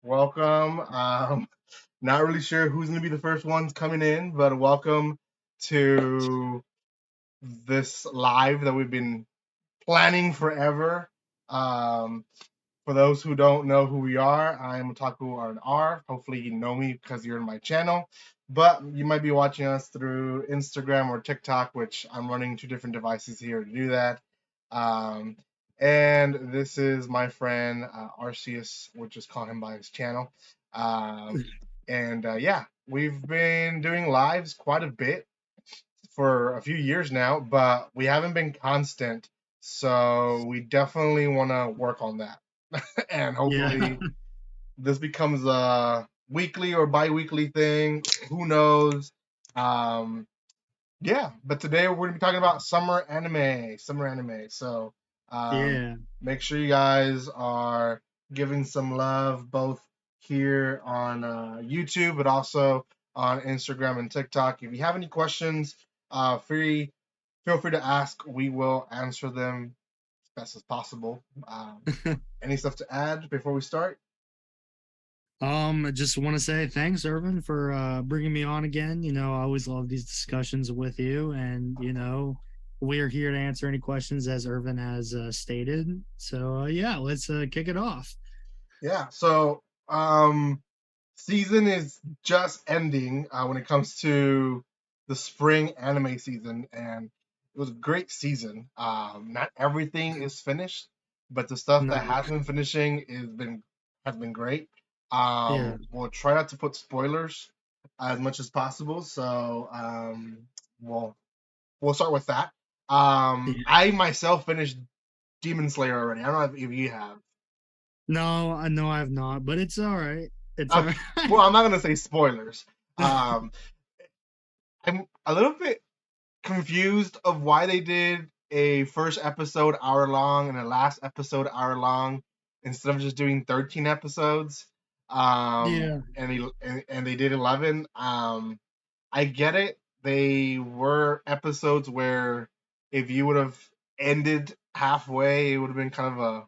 Welcome. Not really sure who's going to be the first ones coming in, but welcome to this live that we've been planning forever. Um, for those who don't know who we are, I'm Otaku R&R. Hopefully you know me because you're in my channel, but you might be watching us through Instagram or TikTok, which I'm running two different devices here to do that. Um, and this is my friend Arceus, we'll just call him by his channel. Um, and yeah, we've been doing lives quite a bit for a few years now, but we haven't been constant. So we definitely want to work on that. And Yeah. hopefully this becomes a weekly or bi-weekly thing. Who knows? Um, yeah, but today we're gonna be talking about summer anime. Summer anime. So um, Yeah. make sure you guys are giving some love both here on YouTube, but also on Instagram and TikTok. If you have any questions, free feel free to ask. We will answer them as best as possible. Any stuff to add before we start? I just want to say thanks, Irvin, for bringing me on again. I always love these discussions with you, and we are here to answer any questions as Irvin has stated. So yeah, let's kick it off. Yeah. So season is just ending when it comes to the spring anime season, and it was a great season. Not everything is finished, but the stuff No, that has been finishing has been great. yeah, We'll try not to put spoilers as much as possible, so we'll we'll start with that. yeah. I myself finished Demon Slayer already. I don't know if you have. No, I know I have not, but it's all right. It's all Okay. right. Well, I'm not gonna say spoilers. Um, I'm a little bit confused of why they did a first episode hour long and a last episode hour long instead of just doing 13 episodes. Yeah, And they did 11. I get it. They were episodes where if you would have ended halfway, it would have been kind of a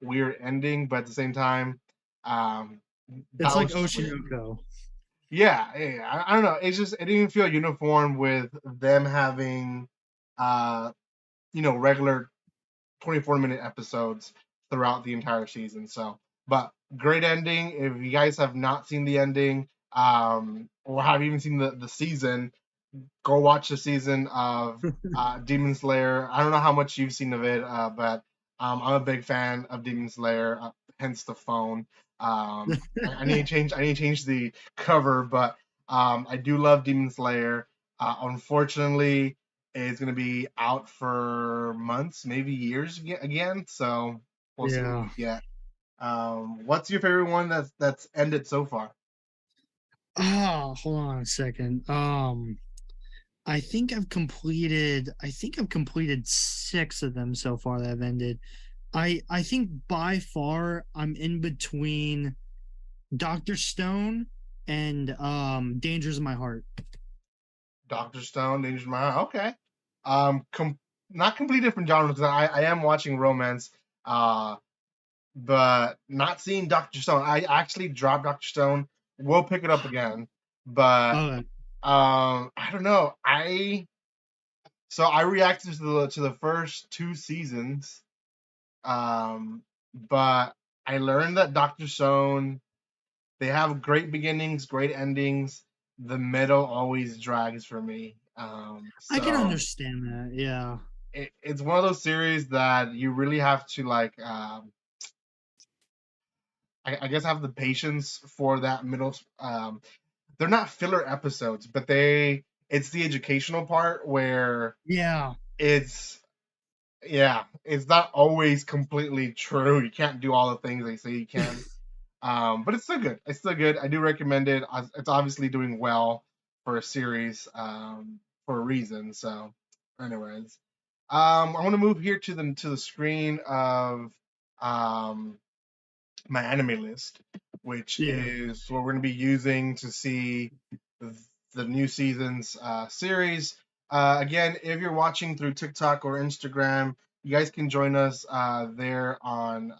weird ending, but at the same time, um, it's that like was just weird. Oshinoko. Yeah. I don't know. It's just it didn't feel uniform with them having, uh, regular 24-minute episodes throughout the entire season. So, but great ending. If you guys have not seen the ending, or have even seen the season, go watch the season of Demon Slayer. I don't know how much you've seen of it, but I'm a big fan of Demon Slayer, hence the phone. I need to change. I need to change the cover, but I do love Demon Slayer. Unfortunately, it's gonna be out for months, maybe years again. So we'll see what Yeah. we get. What's your favorite one that's ended so far? Hold on a second. I think I've completed 6 of them so far that have ended. I think by far I'm in between Dr. Stone and Dangers in My Heart. Doctor Stone, Dangerous Mind. Okay. Not completely different genres because I am watching romance, uh, but not seeing Doctor Stone. I actually dropped Doctor Stone. We'll pick it up again, but Uh I don't know. I reacted to the first two seasons, but I learned that Doctor Stone they have great beginnings, great endings. The middle always drags for me. I can So understand that. Yeah. it's one of those series that you really have to like I guess have the patience for that middle they're not filler episodes, but it's the educational part where Yeah. it's yeah, it's not always completely true. You can't do all the things they say you can. But it's still good. It's still good. I do recommend it. It's obviously doing well for a series, for a reason. So, anyways, I want to move here to the screen of um my anime list, which Yeah. is what we're going to be using to see the new season's series. Again, if you're watching through TikTok or Instagram, you guys can join us there on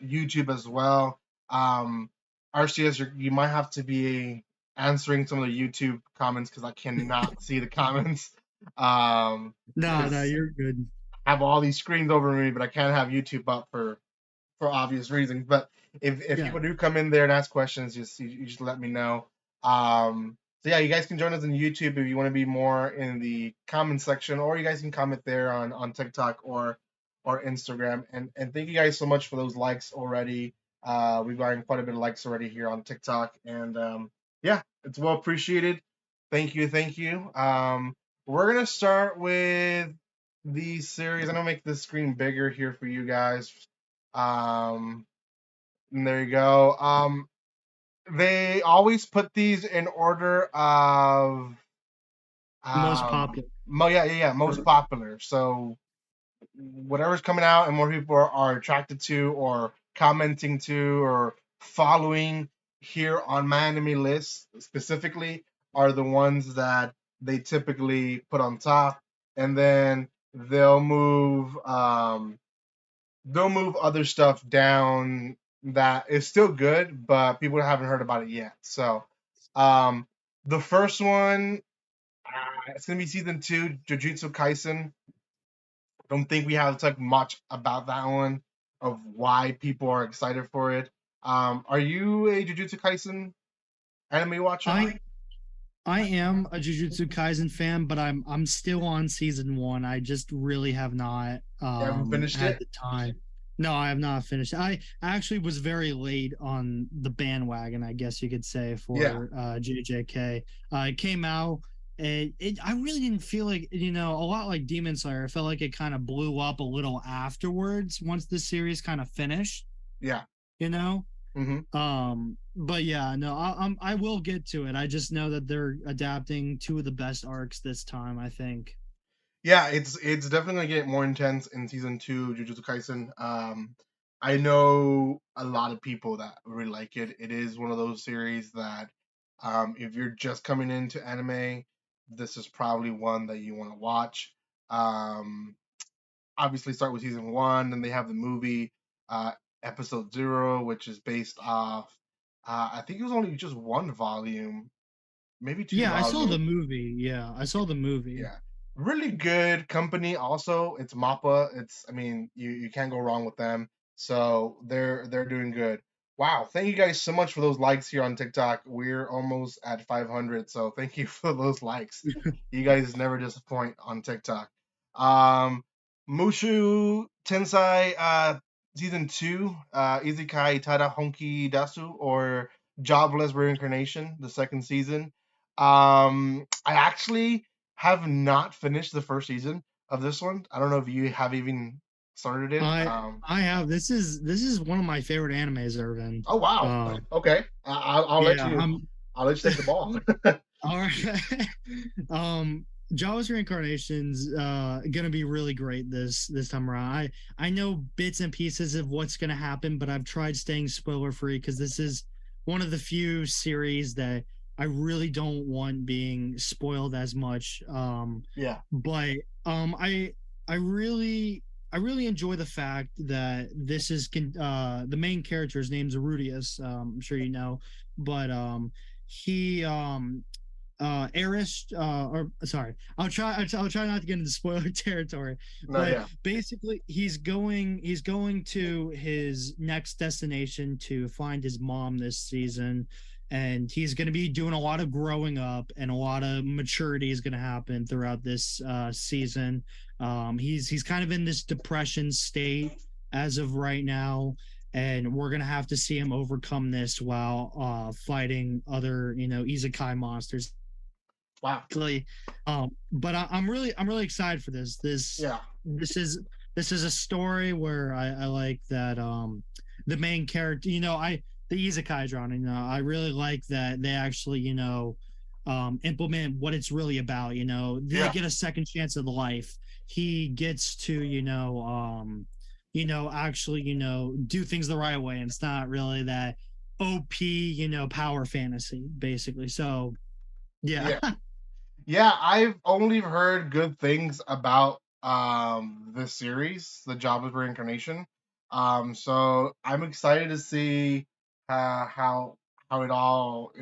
YouTube as well. Um, RCS, you might have to be answering some of the YouTube comments because I cannot see the comments. No, no, Because you're good. I have all these screens over me, but I can't have YouTube up for obvious reasons. But if Yeah. people do come in there and ask questions, you just let me know. So yeah, you guys can join us on YouTube if you want to be more in the comment section, or you guys can comment there on TikTok or Instagram. And thank you guys so much for those likes already. We've gotten quite a bit of likes already here on TikTok, and yeah, it's well appreciated. Thank you, thank you. We're gonna start with the series. I'm gonna make this screen bigger here for you guys. Um, and there you go. They always put these in order of Most popular. most popular. So whatever's coming out and more people are attracted to or commenting to or following here on my anime list specifically are the ones that they typically put on top, and then they'll move other stuff down that is still good, but people haven't heard about it yet. So, um, the first one, it's gonna be season two, Jujutsu Kaisen. Don't think we have to talk much about that one of why people are excited for it. Are you a Jujutsu Kaisen anime watcher? I I am a Jujutsu Kaisen fan, but I'm still on season one. I just really have not You haven't finished had it? the time. No, I have not finished. I actually was very late on the bandwagon, I guess you could say, Yeah, for JJK. It came out, and I really didn't feel like, a lot like Demon Slayer. I felt like it kind of blew up a little afterwards once the series kind of finished, yeah. you know? Hmm. But yeah, no, I will get to it. I just know that they're adapting two of the best arcs this time, I think. Yeah, it's definitely gonna get more intense in season two, Jujutsu Kaisen. I know a lot of people that really like it. It is one of those series that, if you're just coming into anime, this is probably one that you want to watch. Um, Obviously, start with season one, then they have the movie, uh, episode zero, which is based off. I think it was only just one volume, maybe two Yeah, I saw the volumes. movie. Yeah, I saw the movie. Yeah. Really good company also. It's Mappa. I mean, you can't go wrong with them. So they're doing good. Wow, thank you guys so much for those likes here on TikTok. We're almost at 500, so thank you for those likes. You guys never disappoint on TikTok. Um Mushu Tensei season 2, Izikai Tada Honki Dasu, or Jobless Reincarnation, the second season. I actually have not finished the first season of this one. I don't know if you have even started it. I I have this is one of my favorite animes, Irvin. Oh wow. Uh, Okay. yeah, I'm I'll let you take the ball. all right. Jawa's reincarnation's gonna be really great this time around. I know bits and pieces of what's gonna happen, but I've tried staying spoiler free because this is one of the few series that I really don't want being spoiled as much. Yeah. But I really I really enjoy the fact that this is the main character's name's Rudius. I'm sure you know, but he Eris or sorry, I'll try not to get into spoiler territory, No, but yeah. basically he's going to his next destination to find his mom this season, and he's going to be doing a lot of growing up, and a lot of maturity is going to happen throughout this season. He's kind of in this depression state as of right now, and we're gonna have to see him overcome this while fighting other, isekai monsters. Wow. But I'm really excited for this. Yeah. This is this is a story where I like that the main character, the isekai genre, I really like that they actually, implement what it's really about. They Yeah. get a second chance of life. He gets to, actually, do things the right way. And it's not really that OP, power fantasy, basically. So yeah. Yeah. Yeah, I've only heard good things about this series, The Jobless Reincarnation. So I'm excited to see. how it all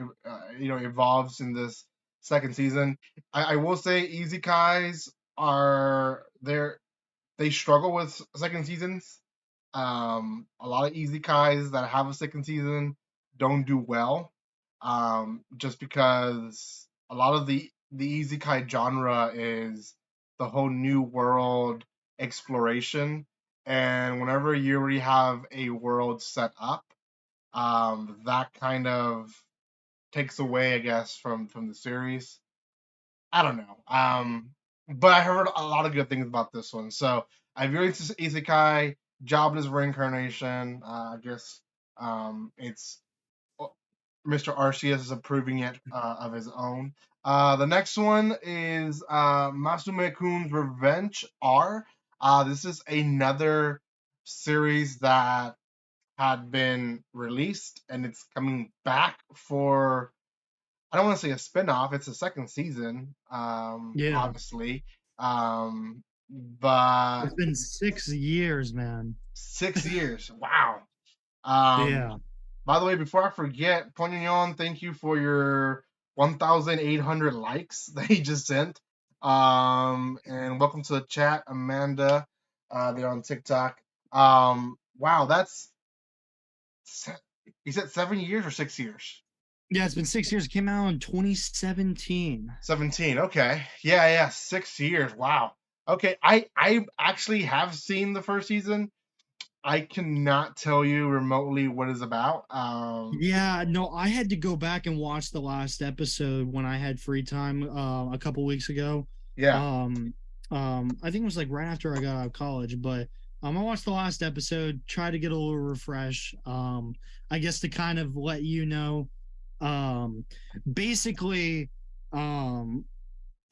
evolves in this second season. I will say Isekais are they struggle with second seasons. A lot of Isekais that have a second season don't do well, just because a lot of the Isekai genre is the whole new world exploration, and whenever you already have a world set up, that kind of takes away, I guess, from the series. I don't know. But I heard a lot of good things about this one. So I've really into Isekai, Jobless Reincarnation. I guess it's Mr. Arceus is approving it of his own. The next one is Masume Kun's Revenge R. This is another series that had been released and it's coming back for, I don't want to say a spin-off, it's a second season, Yeah. obviously. But It's been 6 years, man. 6 years. Wow. Um Yeah. by the way, before I forget, Ponyon, thank you for your 1,800 likes that you just sent. And welcome to the chat, Amanda. They're on TikTok. Wow, you said 7 years or 6 years? Yeah, it's been 6 years. It came out in 2017. 17. Okay. Yeah, yeah. 6 years. Wow. Okay. I actually have seen the first season. I cannot tell you remotely what it's about. Yeah, no, I had to go back and watch the last episode when I had free time a couple weeks ago. Yeah. Um I think it was like right after I got out of college, but I watched the last episode, tried to get a little refresh. I guess to kind of let you know um basically um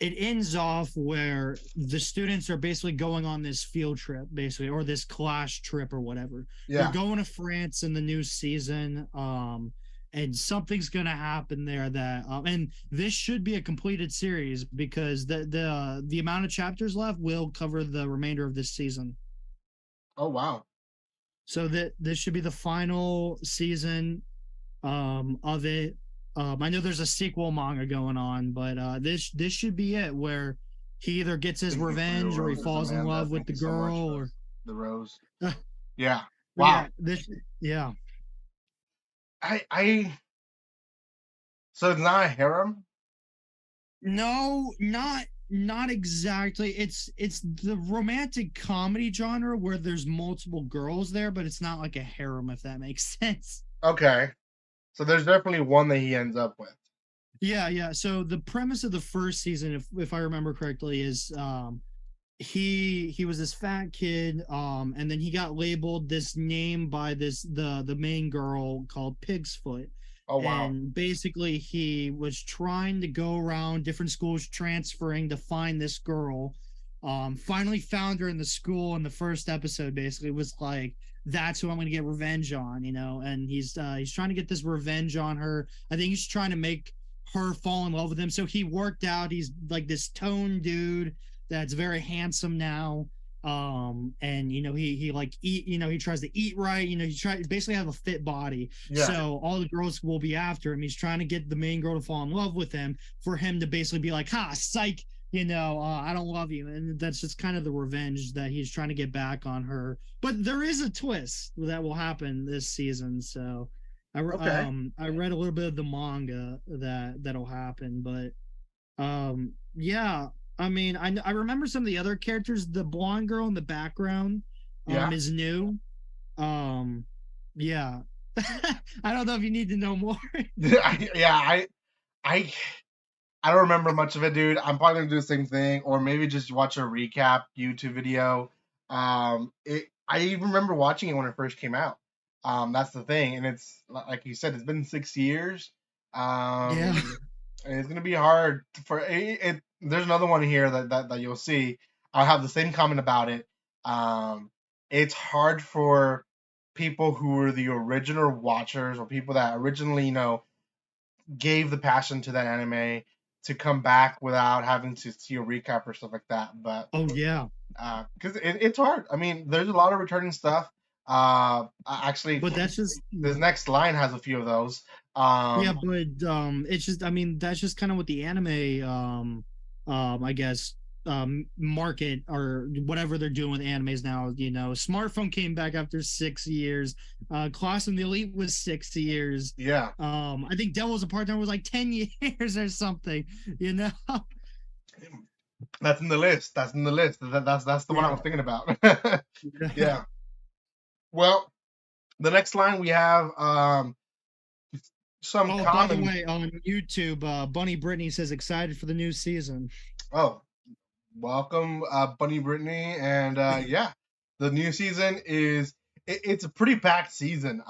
it ends off where the students are basically going on this field trip, basically, or this class trip or whatever. They're Yeah. going to France in the new season. And something's gonna happen there that and this should be a completed series because the amount of chapters left will cover the remainder of this season. Oh wow. So that this should be the final season of it. I know there's a sequel manga going on, but this should be it where he either gets his Thank you for your revenge or he roses, falls in Amanda. love with Thank the you so much girl for or the rose. but Yeah. Wow. yeah, this yeah. I so it's not a harem? No, not exactly. It's the romantic comedy genre where there's multiple girls there, but it's not like a harem if that makes sense. Okay. So there's definitely one that he ends up with. Yeah, yeah. So the premise of the first season, if I remember correctly, is he was this fat kid and then he got labeled this name by the main girl called Pig's Foot, Oh wow. and basically he was trying to go around different schools transferring to find this girl. Finally found her in the school, and the first episode basically was like, that's who I'm going to get revenge on, and he's trying to get this revenge on her. I think he's trying to make her fall in love with him, so he worked out, he's like this toned dude that's very handsome now. And he like eat, he tries to eat right, he tries basically have a fit body, Yeah. so all the girls will be after him. He's trying to get the main girl to fall in love with him for him to basically be like, ha, psych, I don't love you. And that's just kind of the revenge that he's trying to get back on her. But there is a twist that will happen this season, so Okay. I read a little bit of the manga that'll happen. But yeah, I mean, I remember some of the other characters. The blonde girl in the background Yeah. is new. Um yeah. I don't know if you need to know more. Yeah, I I don't remember much of it, dude. I'm probably gonna do the same thing, or maybe just watch a recap YouTube video. I even remember watching it when it first came out. That's the thing, and it's like you said, it's been 6 years. Yeah. And it's gonna be hard for it. There's another one here that you'll see. I'll have the same comment about it. Um, it's hard for people who were the original watchers or people that originally, gave the passion to that anime to come back without having to see a recap or stuff like that. But Oh yeah. because it's hard. I mean, there's a lot of returning stuff. Actually, But that's just this next line has a few of those. yeah, but it's just I mean that's just kind of what the anime I guess market or whatever they're doing with animes now. You know, Smartphone came back after 6 years. Class and the Elite was 6 years. Yeah, I think Devil's a Part-Time was like 10 years or something. You know. that's in the list. That's in the list. That's the one I Yeah. was thinking about. Yeah. Yeah. Well, the next line we have some Oh, by the common. way, on YouTube, Bunny Brittany says excited for the new season. Oh, welcome, Bunny Brittany, and yeah, the new season is it's a pretty packed season.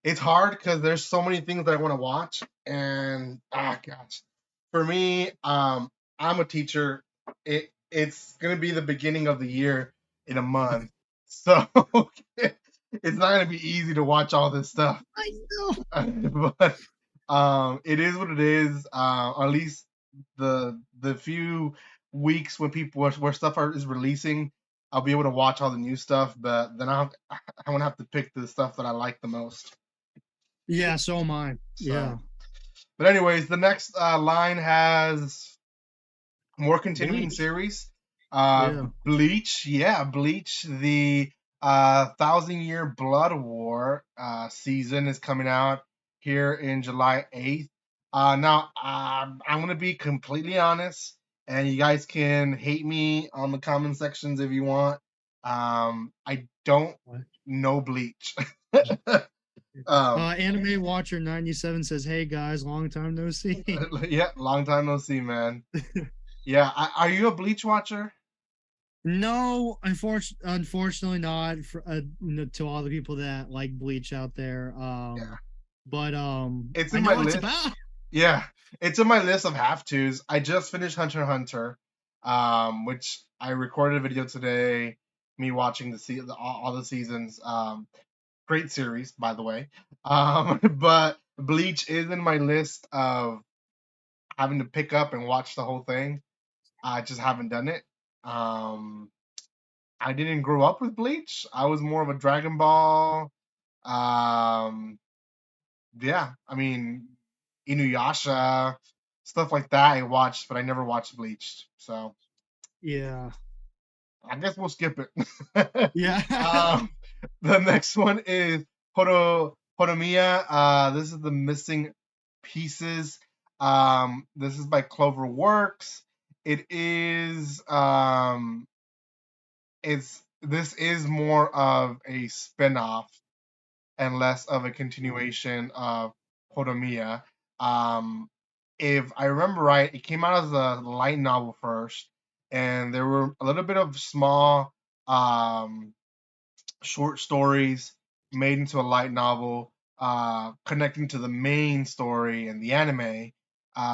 It's hard because there's so many things that I want to watch, and gosh, for me, I'm a teacher. It's gonna be the beginning of the year in a month, so it's not gonna be easy to watch all this stuff. I know. But it is what it is. Or at least the few weeks when where stuff is releasing, I'll be able to watch all the new stuff. But then I want to have to pick the stuff that I like the most. Yeah, so am I. So, Yeah. but anyways, the next line has more continuing Bleach. series. Yeah. Bleach, yeah, Bleach. The Thousand Year Blood War season is coming out here in July 8th. Now, I'm gonna be completely honest, and you guys can hate me on the comment sections if you want. I don't What? know Bleach. um, Anime Watcher 97 says, "Hey guys, long time no see." yeah, long time no see, man. Yeah, are you a Bleach watcher? No, unfortunately not for to all the people that like Bleach out there. Yeah, But it's I in know my what it's list. about. Yeah, it's in my list of have tos. I just finished Hunter x Hunter, which I recorded a video today. Me watching all the seasons. Great series, by the way. But Bleach is in my list of having to pick up and watch the whole thing. I just haven't done it. Um, I didn't grow up with Bleach. I was more of a Dragon Ball. Um, yeah, I mean Inuyasha, stuff like that I watched, but I never watched Bleach. So Yeah. I guess we'll skip it. Yeah. um, the next one is Horimiya. This is the missing pieces. This is by Clover Works. It is it's this is more of a spin-off and less of a continuation of Horimiya. Um, if I remember right, it came out as a light novel first, and there were a little bit of small short stories made into a light novel, connecting to the main story and the anime.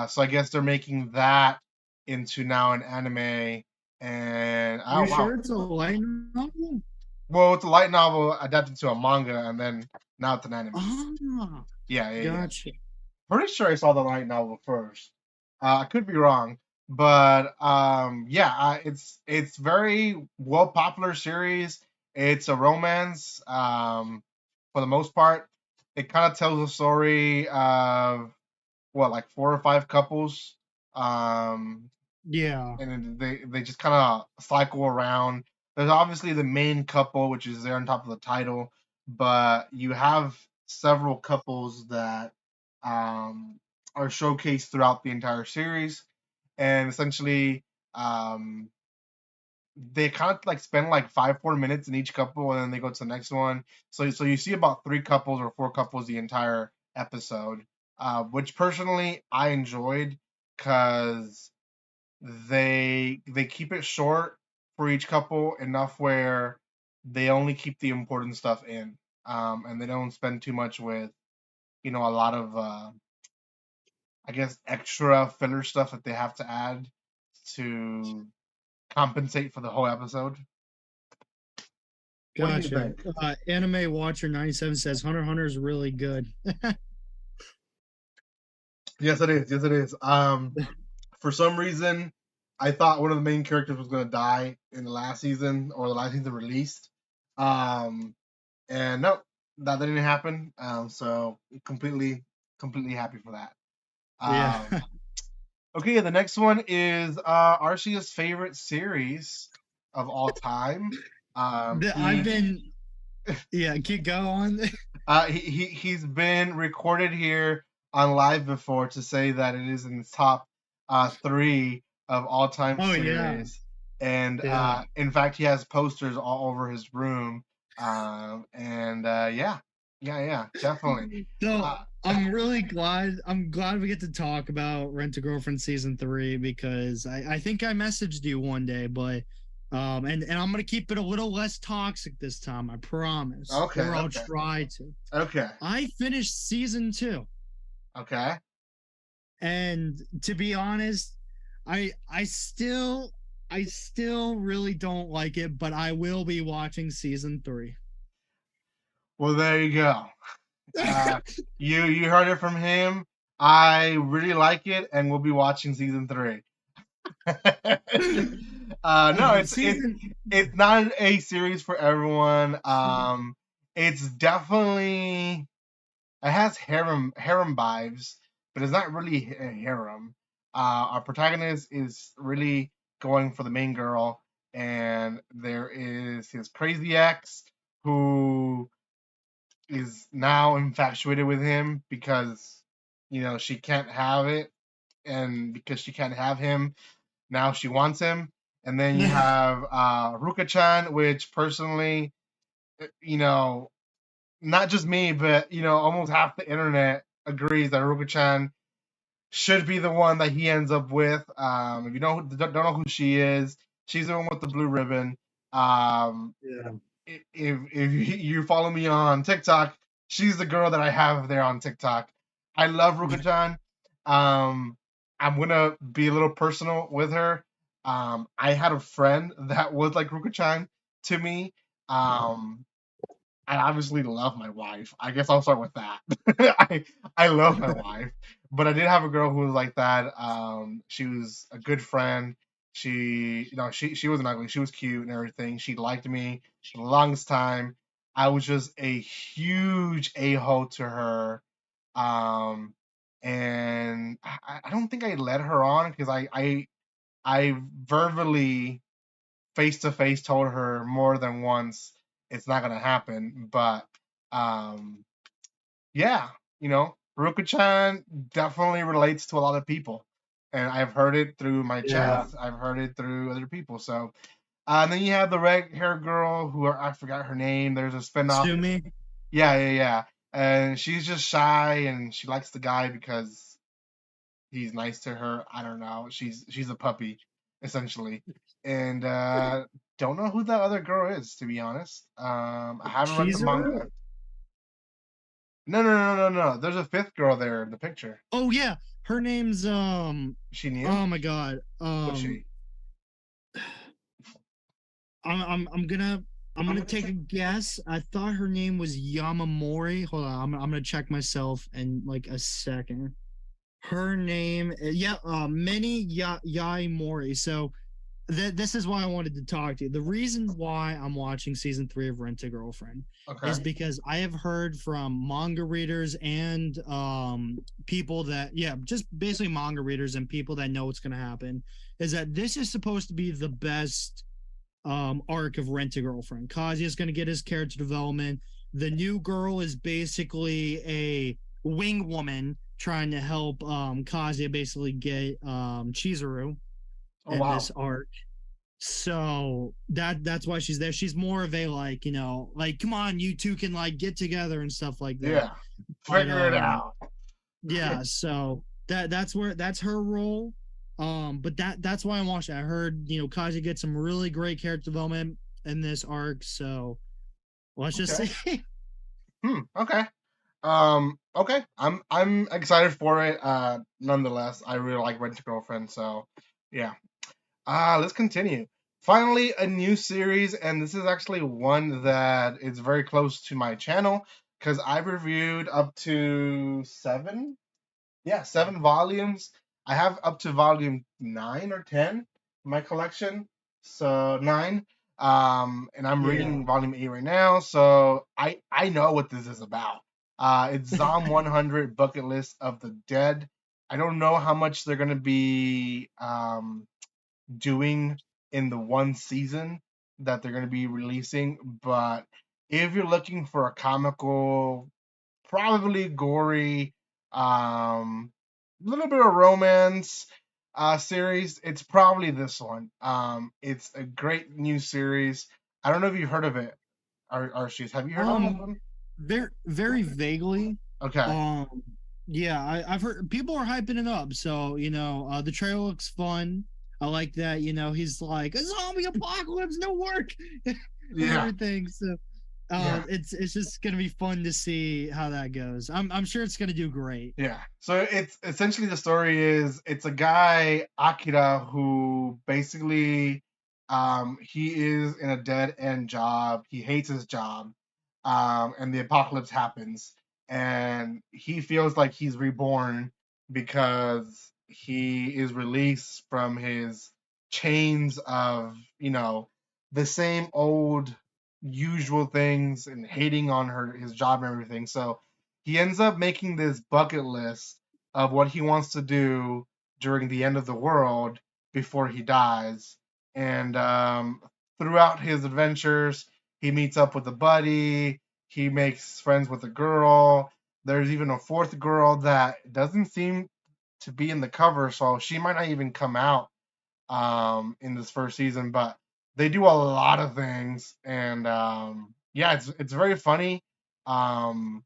So I guess they're making that into now an anime. And oh You wow, sure it's a light novel? well, it's a light novel adapted to a manga, and then now it's an anime. Ah, Yeah, yeah, yeah. gotcha. Pretty sure I saw the light novel first. I could be wrong, but yeah, it's very well popular series. It's a romance, for the most part. It kind of tells a story of what, like four or five couples, um, Yeah. and then they just kind of cycle around. There's obviously the main couple, which is there on top of the title, but you have several couples that um, are showcased throughout the entire series, and essentially um, they kind of like spend like 5 4 minutes in each couple, and then they go to the next one. So you see about three couples or four couples the entire episode, which personally I enjoyed because they keep it short for each couple enough where they only keep the important stuff in, and they don't spend too much with a lot of I guess extra filler stuff that they have to add to compensate for the whole episode. What do you Gotcha. think? Anime Watcher 97 says Hunter x Hunter is really good. Yes, it is. Yes, it is. For some reason, I thought one of the main characters was going to die in the last season or the last season released. Um, and no, that didn't happen. So completely happy for that. Yeah. Okay, the next one is Arcea's favorite series of all time. I've He been yeah, keep going. he's been recorded here on live before to say that it is in the top three of all time Oh yeah. series, and Yeah. in fact he has posters all over his room. And yeah, definitely. So Uh, I'm glad we get to talk about Rent a Girlfriend season 3 because I think I messaged you one day, but and I'm gonna keep it a little less toxic this time, I promise. okay, Or I'll okay, try to. okay, I finished season 2, okay. and to be honest, I I still I still really don't like it, but I will be watching season 3. Well, there you go. Uh, you heard it from him. I really like it, and we'll be watching season three. No, Season it's not a series for everyone. It's definitely it has harem vibes, but it's not really a harem. Our protagonist is really going for the main girl, and there is his crazy ex who is now infatuated with him because she can't have it, and because she can't have him, now she wants him. And then you have Ruka-chan, which personally, you know, not just me, but almost half the internet agrees that Ruka-chan should be the one that he ends up with. If you don't know who she is, she's the one with the blue ribbon. Um, Yeah. if you follow me on TikTok, she's the girl that I have there on TikTok. I love Ruka-chan. Um, I'm gonna be a little personal with her. I had a friend that was like Ruka-chan to me. Um, I obviously love my wife. I guess I'll start with that. I love my wife, but I did have a girl who was like that. She was a good friend. She wasn't ugly. She was cute and everything. She liked me for the longest time. I was just a huge a-hole to her. Um, and I don't think I led her on because I verbally face to face told her more than once it's not gonna happen. But um, yeah, Ruka-chan definitely relates to a lot of people, and I've heard it through my Yeah. chats. I've heard it through other people. So, and then you have the red hair girl I forgot her name. There's a spinoff. Sumi. Yeah. And she's just shy and she likes the guy because he's nice to her. I don't know. She's a puppy, essentially. And don't know who that other girl is, to be honest. I haven't read the Chizuru? manga. No. There's a fifth girl there in the picture. Oh yeah, her name's Is she new? oh my god. What's she? I'm gonna take a guess. I thought her name was Yamamori. Hold on, I'm gonna check myself in like a second. Her name, yeah, Mini Yai Mori. So this is why I wanted to talk to you. The reason why I'm watching season 3 of Rent a Girlfriend Okay. is because I have heard from manga readers and people that just basically manga readers and people that know what's going to happen is that this is supposed to be the best arc of Rent a Girlfriend. Kazuya is going to get his character development. The new girl is basically a wing woman trying to help Kazuya basically get Chizuru Oh in wow. this arc. So that's why she's there. She's more of a like, like come on, you two can like get together and stuff like that. Yeah. But Figure it out. yeah, so that's her role. But that's why I'm watching. I heard, Kaji get some really great character development in this arc, so let's just Okay. see. Okay. Okay. I'm excited for it. Nonetheless, I really like Rent a Girlfriend, so yeah. Let's continue. Finally, a new series, and this is actually one that is very close to my channel because I've reviewed up to seven, yeah, 7 volumes. I have up to volume 9 or 10 in my collection, so 9. And I'm Yeah. reading volume 8 right now, so I know what this is about. It's Zom 100 Bucket List of the Dead. I don't know how much they're gonna be doing in the one season that they're gonna be releasing, but if you're looking for a comical, probably gory, little bit of romance series, it's probably this one. It's a great new series. I don't know if you've heard of it, Arshis. Have you heard of Um, them? very vaguely. Okay. Um, yeah, I've heard people are hyping it up. So the trailer looks fun. I like that. He's like a zombie apocalypse, no work, and Yeah. everything. So, Yeah. it's just gonna be fun to see how that goes. I'm sure it's gonna do great. Yeah. So it's essentially, the story is, it's a guy, Akira, who basically he is in a dead end job. He hates his job. And the apocalypse happens, and he feels like he's reborn because he is released from his chains of, the same old usual things, and hating on his job and everything. So he ends up making this bucket list of what he wants to do during the end of the world before he dies. And throughout his adventures, he meets up with a buddy. He makes friends with a girl. There's even a fourth girl that doesn't seem to be in the cover, so she might not even come out in this first season. But they do a lot of things, and yeah, it's very funny. Um,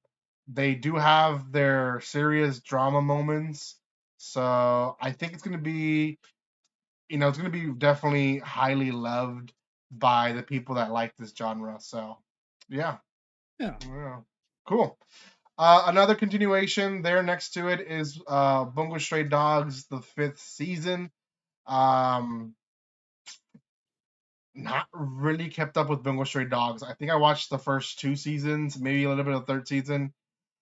they do have their serious drama moments, so I think it's gonna be definitely highly loved by the people that like this genre. So yeah, Yeah. yeah. Cool. Another continuation there next to it is Bungo Stray Dogs, the fifth season. Um, Not really kept up with Bungo Stray Dogs. I think I watched the first two seasons, maybe a little bit of the third season,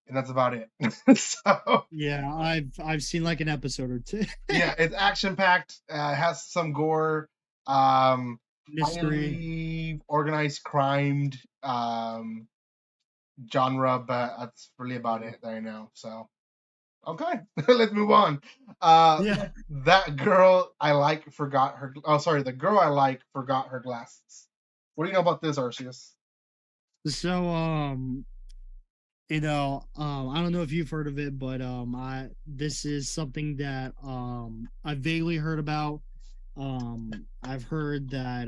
and that's about it. So Yeah, I've seen like an episode or two. yeah, it's action packed. Has some gore. Um, Mystery. Highly organized crime genre, but that's really about it that I know. So okay, let's move on. Yeah. That girl I like forgot her. Oh, sorry, the girl I like forgot her glasses. What do you know about this, Arceus? So I don't know if you've heard of it, but I this is something that I vaguely heard about. I've heard that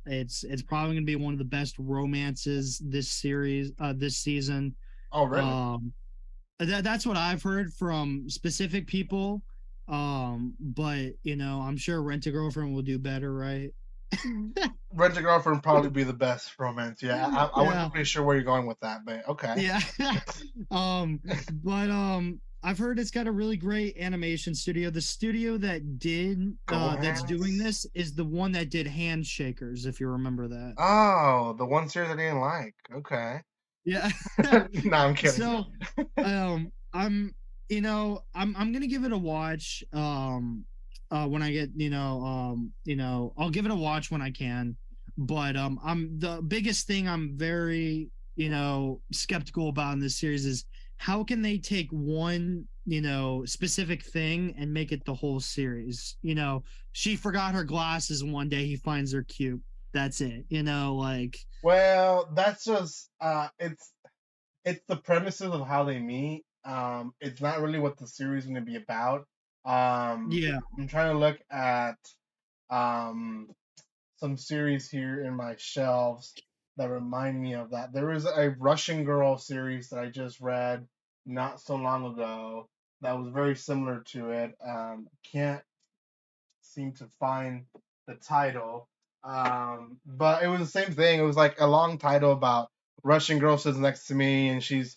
it's probably gonna be one of the best romances this season. Oh, really? Um, that's what I've heard from specific people. But I'm sure Rent a Girlfriend will do better, right? Rent a Girlfriend probably be the best romance. Yeah, I wasn't Yeah. really sure where you're going with that, but okay. Yeah. But I've heard it's got a really great animation studio. The studio that's doing Gohanks. this is the one that did Handshakers, if you remember that. Oh, the one series I didn't like. Okay. Yeah. No, I'm kidding. So I'm I'm gonna give it a watch. When I get I'll give it a watch when I can. But I'm the biggest thing I'm very skeptical about in this series is how can they take one specific thing and make it the whole series. She forgot her glasses one day, he finds her cute, that's it, like. Well, that's just it's the premises of how they meet. It's not really what the series is going to be about. Yeah. I'm trying to look at um some series here in my shelves that remind me of that. There is a Russian Girl series that I just read not so long ago that was very similar to it. Can't seem to find the title. But it was the same thing. It was like a long title about Russian girl sits next to me and she's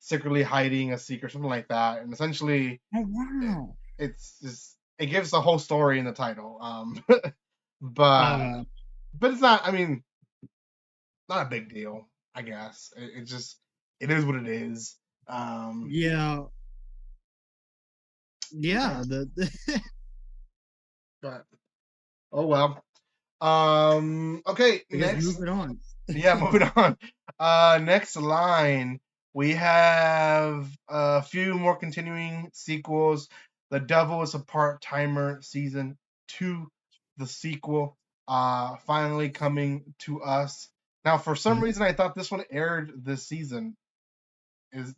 secretly hiding a secret, something like that. And essentially, Oh wow. it's just it gives the whole story in the title. But Okay. but it's not. I mean, not a big deal. I guess it just it is what it is. Um, Yeah. yeah, Yeah. The but oh well. Okay, I guess next. moving on. Yeah, moving on. Next line, we have a few more continuing sequels. The Devil is a Part-Timer season 2, the sequel, finally coming to us. Now, for some reason, I thought this one aired this season. Is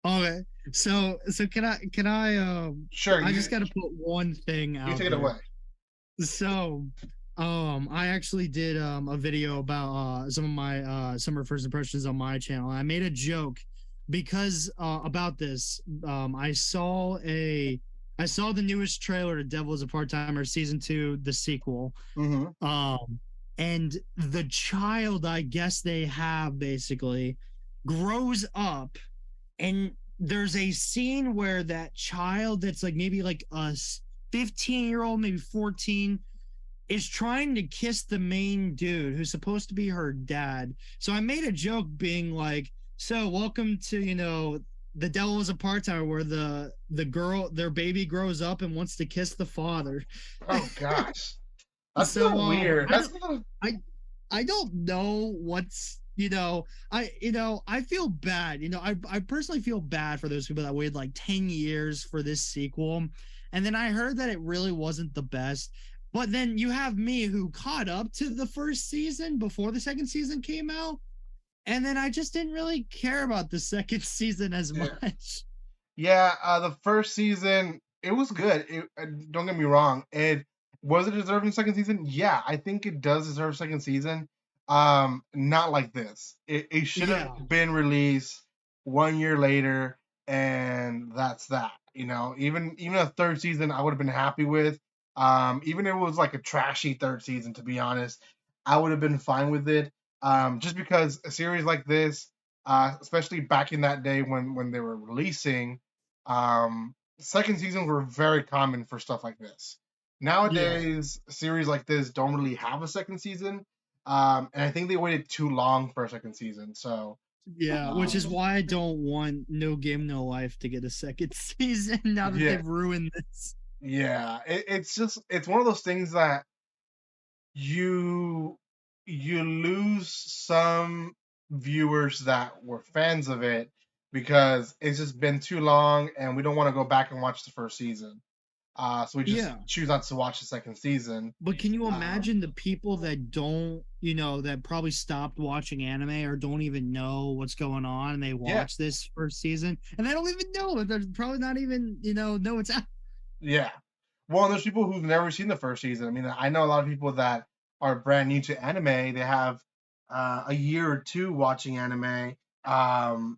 Okay. So sure I you just gotta put one thing you out take it away. there. So I actually did a video about some of my summer first impressions on my channel. I made a joke because about this. I saw the newest trailer to Devil is a Part-Timer season 2, the sequel. Mm-hmm. Um and the child I guess they have basically grows up, and there's a scene where that child that's like maybe like a 15-year-old, maybe 14, is trying to kiss the main dude who's supposed to be her dad. So I made a joke being like, so welcome to, the Devil is a Part-Timer, where the girl, their baby, grows up and wants to kiss the father. Oh gosh, that's a So little weird. I That's don't a little, I I don't know what's, I feel bad. I personally feel bad for those people that waited like 10 years for this sequel. And then I heard that it really wasn't the best. But then you have me, who caught up to the first season before the second season came out. And then I just didn't really care about the second season as yeah. much. Yeah, the first season it was good. Don't get me wrong. It was it deserving second season? Yeah, I think it does deserve second season. Not like this. It should have Yeah. been released 1 year later, and that's that. Even a third season, I would have been happy with. Even if it was like a trashy third season, to be honest, I would have been fine with it. Just because a series like this, especially back in that day when they were releasing, second seasons were very common for stuff like this. Yeah. Nowadays, series like this don't really have a second season, and I think they waited too long for a second season. So, Yeah, which is um, why I don't want No Game No Life to get a second season now that yeah, they've ruined this. yeah, it's one of those things that you you lose some viewers that were fans of it because it's just been too long and we don't want to go back and watch the first season. So we just Yeah. choose not to watch the second season. But can you Um, imagine the people that don't, that probably stopped watching anime or don't even know what's going on, and they yeah, watch this first season and they don't even know it. They're probably not even, know it's out. yeah. Well, and there's people who've never seen the first season. I mean, I know a lot of people that are brand new to anime. They have a year or two watching anime. Um,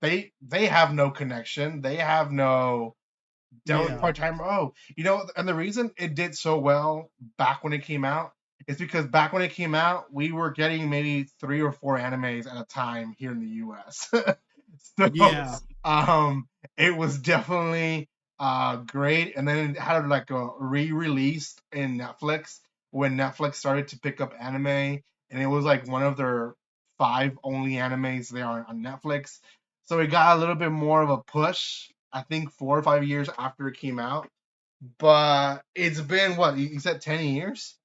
they have no connection. They have no Devil Yeah. Part Timer. Oh, and the reason it did so well back when it came out is because back when it came out, we were getting maybe 3 or 4 animes at a time here in the U.S. So, Yeah. um, it was definitely great, and then it had like a re-release in Netflix when Netflix started to pick up anime, and it was like one of their 5 only animes there on Netflix. So it got a little bit more of a push, I think 4 or 5 years after it came out. But it's been what you said, 10 years?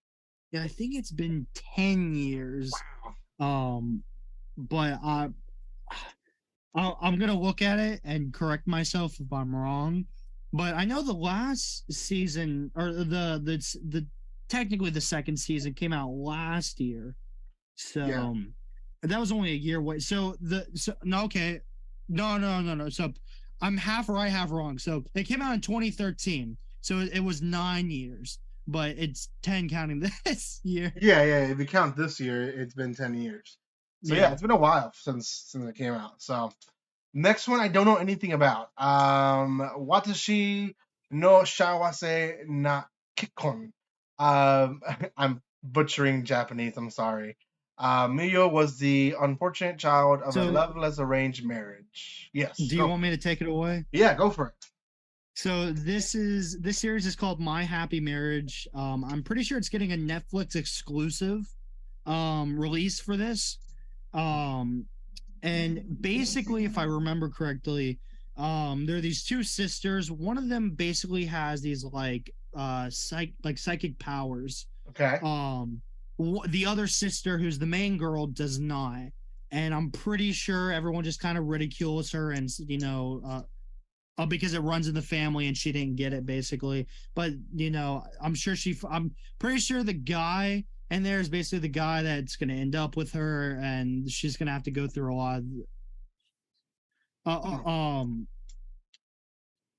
Yeah, I think it's been 10 years. Wow. Um, but I'm gonna look at it and correct myself if I'm wrong. But I know the last season, or the technically the second season, came out last year. Yeah. So that was only a year away. No, okay, no. So I'm half right, half wrong. So it came out in 2013. So it was 9 years, but it's 10 counting this year. Yeah. If you count this year, it's been 10 years. So yeah, Yeah. it's been a while since it came out. So next one I don't know anything about. Watashi no Shawase na Kikon. I'm butchering Japanese, I'm sorry. Miyo was the unfortunate child of a So loveless arranged marriage. Yes, do you go. want me to take it away? Yeah, go for it. So this series is called My Happy Marriage. I'm pretty sure it's getting a Netflix exclusive release for this. Um, and basically, if I remember correctly, there are these two sisters. One of them basically has these like psychic powers. Okay. Um, the other sister, who's the main girl, does not. And I'm pretty sure everyone just kind of ridicules her and, because it runs in the family and she didn't get it, basically. But, I'm pretty sure the guy and there's basically the guy that's going to end up with her, and she's going to have to go through a lot of, Hmm.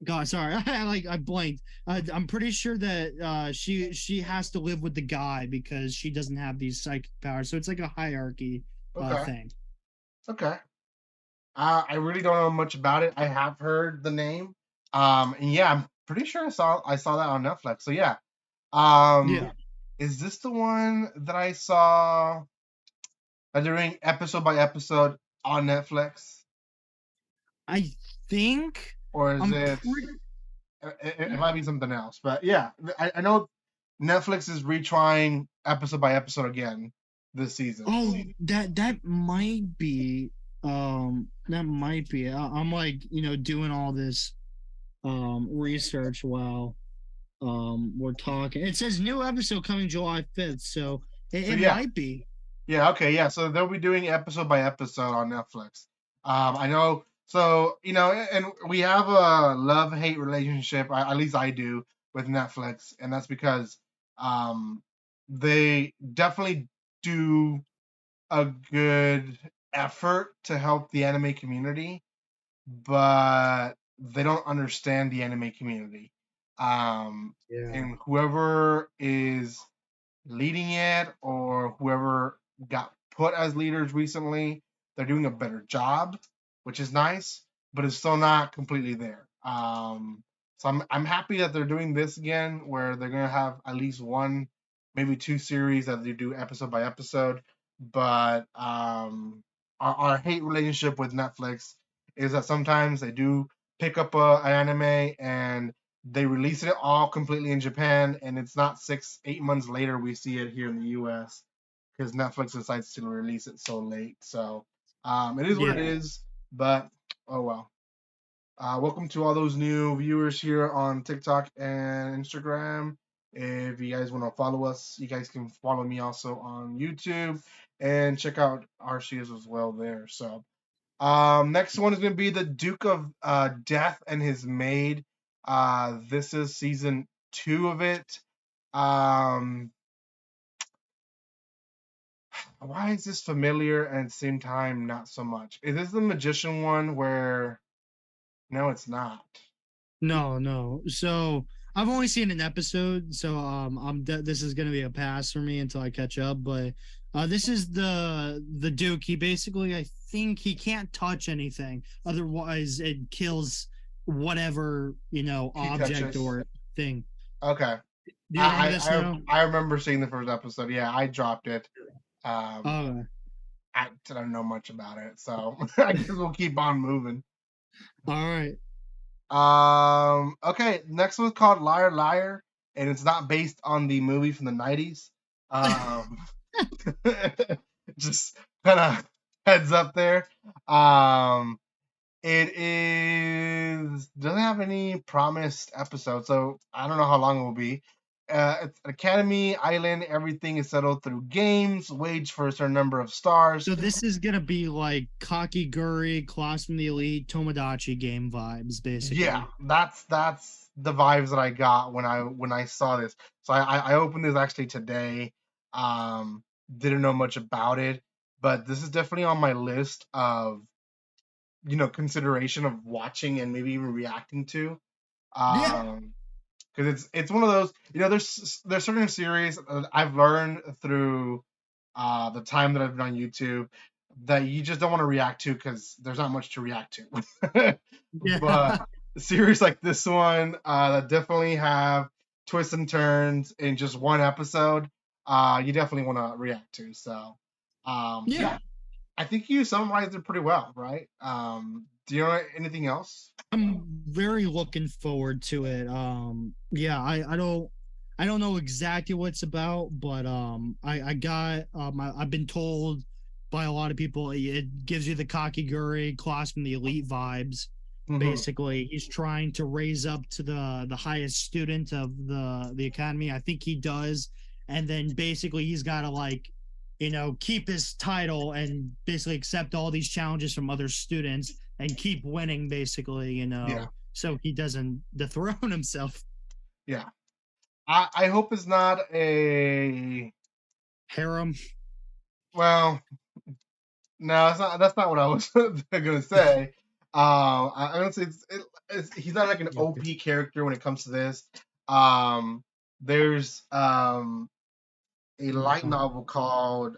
God, sorry, I blanked. I'm pretty sure that she has to live with the guy because she doesn't have these psychic powers. So it's like a hierarchy Okay. thing. Okay. I really don't know much about it. I have heard the name. And yeah, I'm pretty sure I saw that on Netflix. So yeah. Um, Yeah, is this the one that I saw that they're doing episode by episode on Netflix, I think or is I'm it? pretty. It might be something else. But yeah, I know Netflix is retrying episode by episode again this season. Oh, that might be. That might be. I'm like doing all this research while we're talking. It says new episode coming July 5th, so So it yeah, might be. yeah, okay, yeah. So they'll be doing episode by episode on Netflix. I know. So and we have a love-hate relationship. At least I do with Netflix, and that's because um, they definitely do a good effort to help the anime community, but they don't understand the anime community. Um, Yeah. and whoever is leading it or whoever got put as leaders recently, they're doing a better job, which is nice, but it's still not completely there. So I'm happy that they're doing this again, where they're gonna have at least one, maybe two series that they do episode by episode. But our hate relationship with Netflix is that sometimes they do pick up an anime and they release it all completely in Japan, and it's not 6, 8 months later we see it here in the U.S. because Netflix decides to release it so late. So it is what it Yeah. is, but oh well. Welcome to all those new viewers here on TikTok and Instagram. If you guys want to follow us, you guys can follow me also on YouTube and check out our shows as well there. So next one is going to be the Duke of Death and his maid. This is season 2 of it. Um, why is this familiar and at the same time not so much? Is this the magician one where? No, it's not. No, no. So I've only seen an episode, so this is gonna be a pass for me until I catch up. But this is the Duke. He basically, I think, he can't touch anything, otherwise it kills whatever He object touches. or thing. Okay. Do you remember I this I I, now? I remember seeing the first episode. Yeah, I dropped it. Um, Oh, I don't know much about it, so I guess we'll keep on moving. all right. Okay, next one's called Liar Liar, and it's not based on the movie from the 90s. Um, just kind of heads up there. Um, it is doesn't have any promised episodes, so I don't know how long it will be. It's an Academy Island. Everything is settled through games, waged for a certain number of stars. So this is gonna be like Kakiguri, Classroom the Elite, Tomodachi game vibes, Yeah, basically. that's the vibes that I got when I saw this. So I opened this actually today. Um, didn't know much about it, but this is definitely on my list of consideration of watching and maybe even reacting to. Yeah. Because it's one of those there's certain series I've learned through the time that I've been on YouTube that you just don't want to react to because there's not much to react to. But Yeah. series like this one that definitely have twists and turns in just one episode, you definitely want to react to. So, Yeah. yeah, I think you summarized it pretty well, right? Do you know anything else? I'm very looking forward to it. Yeah, I don't know exactly what it's about, but I got I've been told by a lot of people it gives you the Kakiguri class from the elite vibes. Hmm. Basically, he's trying to raise up to the highest student of the academy. I think he does, and then basically he's got to like, keep his title and basically accept all these challenges from other students and keep winning, basically, Yeah, so he doesn't dethrone himself. yeah. I hope it's not a Harem. well. No, it's not. That's not what I was gonna say. I'm gonna say he's not like an OP character when it comes to this. Um, there's a light novel called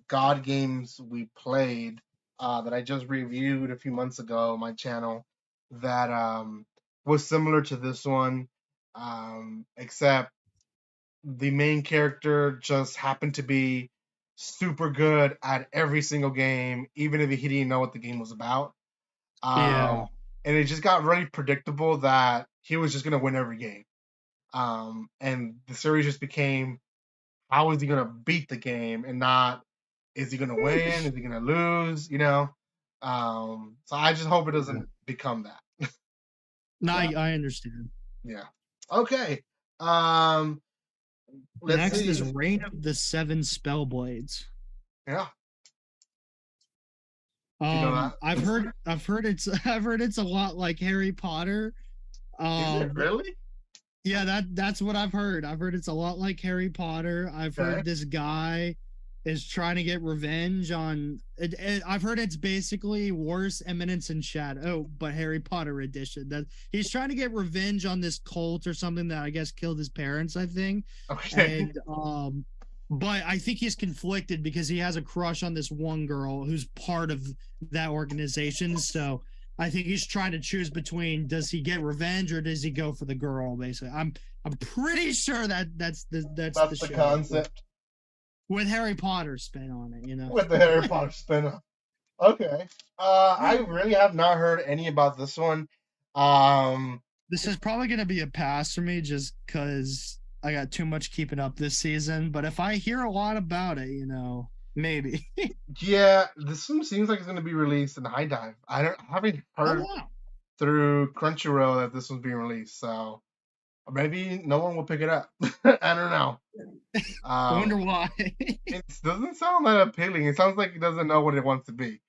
God Games We Played that I just reviewed a few months ago on my channel that was similar to this one, except the main character just happened to be super good at every single game, even if he didn't know what the game was about. Yeah. And it just got really predictable that he was just gonna win every game. And the series just became how is he gonna beat the game and not is he gonna win? Is he gonna lose? So I just hope it doesn't become that. No, So I understand. yeah. Okay. Um, let's Next is see. Reign of the Seven Spellblades. Yeah. Do you know that? I've heard it's a lot like Harry Potter. Is it Um, really? yeah, that's what I've heard. I've heard it's a lot like Harry Potter. I've Okay. heard this guy is trying to get revenge on. I've heard it's basically worse Eminence and Shadow, but Harry Potter edition. That he's trying to get revenge on this cult or something that I guess killed his parents. I think, Okay. and but I think he's conflicted because he has a crush on this one girl who's part of that organization. So I think he's trying to choose between does he get revenge or does he go for the girl? Basically, I'm pretty sure that's the That's the show concept with Harry Potter spin on it. with the Harry Potter spin-off. Okay. I really have not heard any about this one. Um, This is probably going to be a pass for me just because I got too much keeping up this season. But if I hear a lot about it, maybe. yeah, this one seems like it's going to be released in High Dive. I haven't Oh heard wow! through Crunchyroll that this one's being released, so maybe no one will pick it up. I don't know. I Um, wonder why. it doesn't sound that appealing. It sounds like it doesn't know what it wants to be.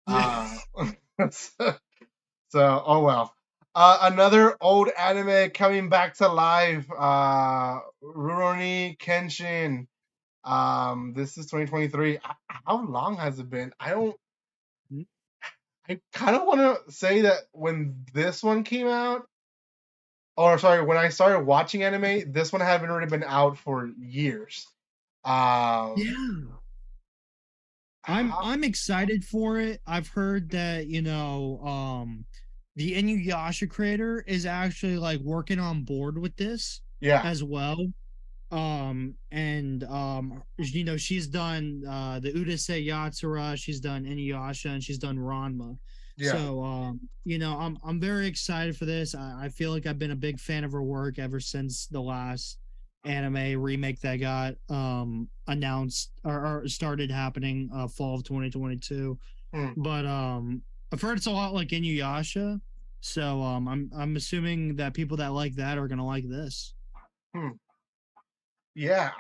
Yeah. Uh, so, oh well. Another old anime coming back to life. Rurouni Kenshin. This is 2023. How long has it been? I kind of want to say that when this one came out, or sorry, when I started watching anime, this one had already been out for years. Um, Yeah. how, I'm excited for it. I've heard that, the Inuyasha creator is actually like working on board with this yeah, as well. And she's done the Urusei Yatsura, she's done Inuyasha, and she's done Ranma. yeah. So I'm very excited for this. I feel like I've been a big fan of her work ever since the last anime remake that got announced or started happening fall of 2022. Hmm, But I've heard it's a lot like Inuyasha. So I'm assuming that people that like that are gonna like this. hmm. Yeah,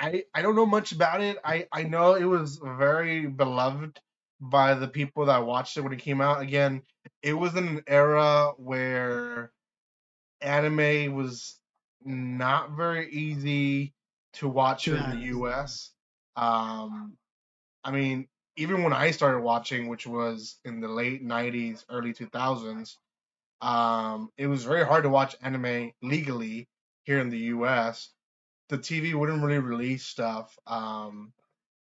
I don't know much about it. I know it was very beloved by the people that watched it when it came out. Again, it was in an era where anime was not very easy to watch To here in the US. Um, I mean, even when I started watching, which was in the late 90s, early 2000s, it was very hard to watch anime legally here in the US. The TV wouldn't really release stuff.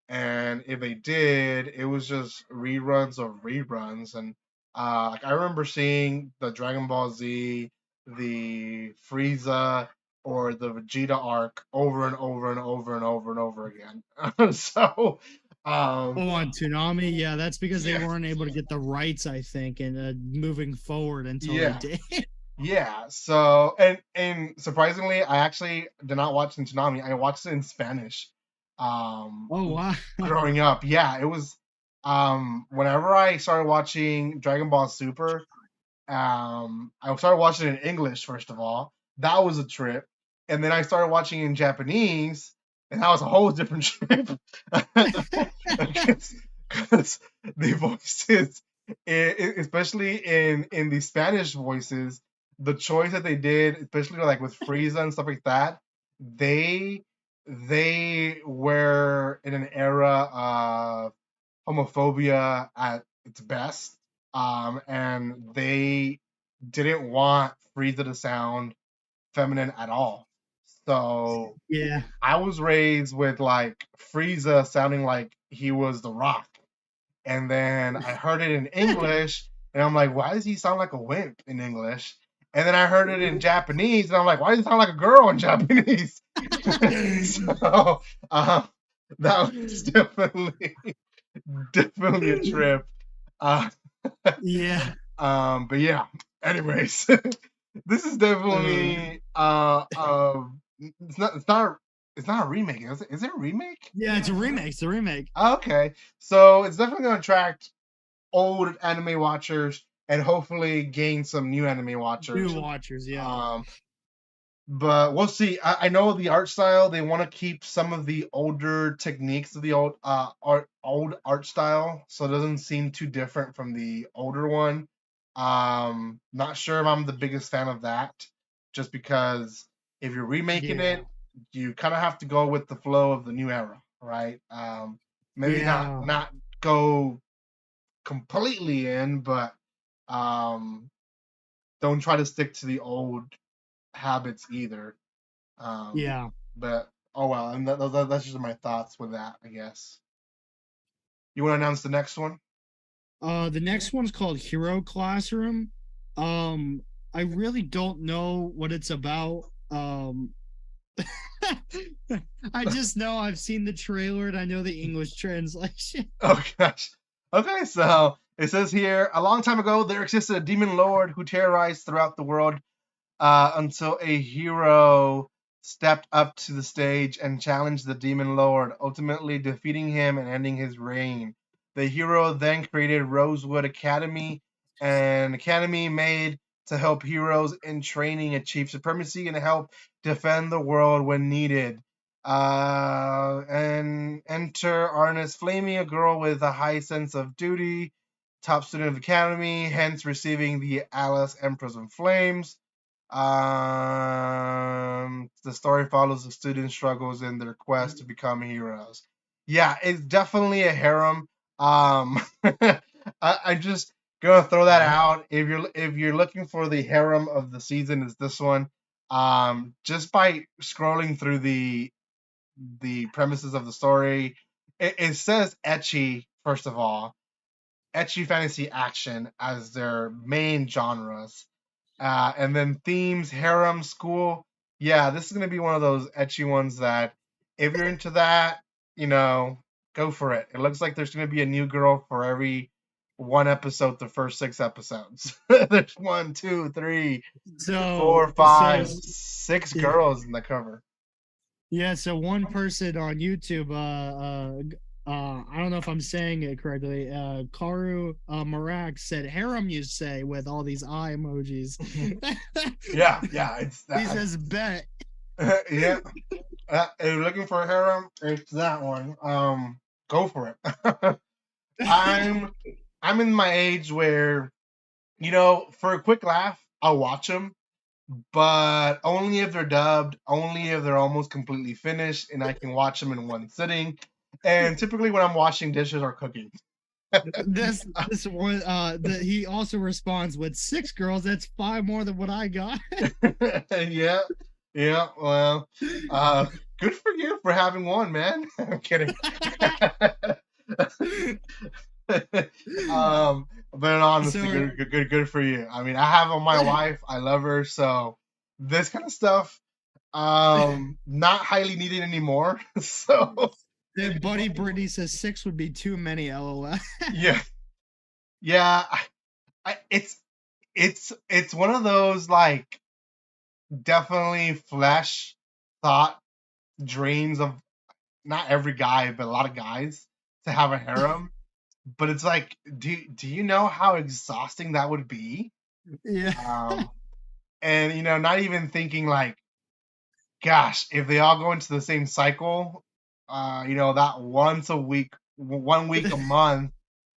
And if they did, it was just reruns of reruns. And like I remember seeing the Dragon Ball Z, the Frieza, or the Vegeta arc over and over and over and over and over again. So, Oh, um, on Toonami, yeah, that's because they yeah, weren't able to get the rights, I think, and moving forward until they yeah, did. yeah. So, and surprisingly, I actually did not watch in Tsunami. I watched it in Spanish. Um, Oh wow! growing up. Yeah, it was whenever I started watching Dragon Ball Super, I started watching it in English first of all. That was a trip. and then I started watching in Japanese, and that was a whole different trip. Because the voices, especially in the Spanish voices, the choice that they did, especially like with Frieza and stuff like that, they they were in an era of homophobia at its best, and they didn't want Frieza to sound feminine at all. So Yeah. I was raised with like Frieza sounding like he was the Rock, and then I heard it in English, and I'm like, why does he sound like a wimp in English? And then I heard it in Japanese, and I'm like, why does he sound like a girl in Japanese? So uh, that was definitely a trip. Uh, Yeah. but yeah. Anyways, this is Uh, definitely it's not a remake. Is it a remake? yeah, it's a remake. It's a remake. Okay, so it's definitely going to attract old anime watchers and hopefully gain some new anime New watchers. watchers, yeah. Um, but we'll see. I know the art style. They want to keep some of the older techniques of the old art style, so it doesn't seem too different from the older one. Not sure if I'm the biggest fan of that, just because if you're remaking Yeah. it, you kind of have to go with the flow of the new era, right? Maybe Yeah. not go completely in, but um, don't try to stick to the old habits either. Um, Yeah. but oh well, and that's just my thoughts with that, I guess. You want to announce the next one? The next one's called Hero Classroom. Um, I really don't know what it's about. I just know I've seen the trailer and I know the English translation. Oh gosh. Okay, so it says here, a long time ago, there existed a demon lord who terrorized throughout the world until a hero stepped up to the stage and challenged the demon lord, ultimately defeating him and ending his reign. The hero then created Rosewood Academy, an academy made to help heroes in training achieve supremacy and help defend the world when needed. And enter Arnis Flamey, a girl with a high sense of duty, top student of the academy, hence receiving the Alice Empress of Flames. The story follows the students' struggles in their quest to become heroes. Yeah, it's definitely a harem. I'm just gonna throw that out. If you're looking for the harem of the season, is this one. Just by scrolling through the premises of the story, it says ecchi first of all, ecchi fantasy action as their main genres. And then themes, harem, school. Yeah, this is gonna be one of those ecchi ones that if you're into that, you know, go for it. It looks like there's gonna be a new girl for every one episode, the first 6 episodes. There's one, two, three, four, So five, six girls in the cover. yeah, so one person on YouTube, I don't know if I'm saying it correctly. Karu Marak said harem you say with all these eye emojis. Yeah, it's He that. says bet. Yeah, if you're looking for a harem, it's that one. Go for it. I'm I'm in my age where for a quick laugh, I'll watch them, but only if they're dubbed, only if they're almost completely finished, and I can watch them in one sitting. And typically when I'm washing dishes or cooking. This one he also responds with 6 girls. That's 5 more than what I got. Yeah, yeah. Well, good for you for having one, man. I'm kidding. But honestly, So good for you. I mean, I have on my wife. I love her, so this kind of stuff, not highly needed anymore. So then Buddy Brittany says 6 would be too many, lol. yeah, yeah. It's one of those like definitely flesh thought dreams of not every guy, but a lot of guys to have a harem. But it's like, do you know how exhausting that would be? Yeah. Um, and not even thinking like gosh, if they all go into the same cycle, that once a week, 1 week a month,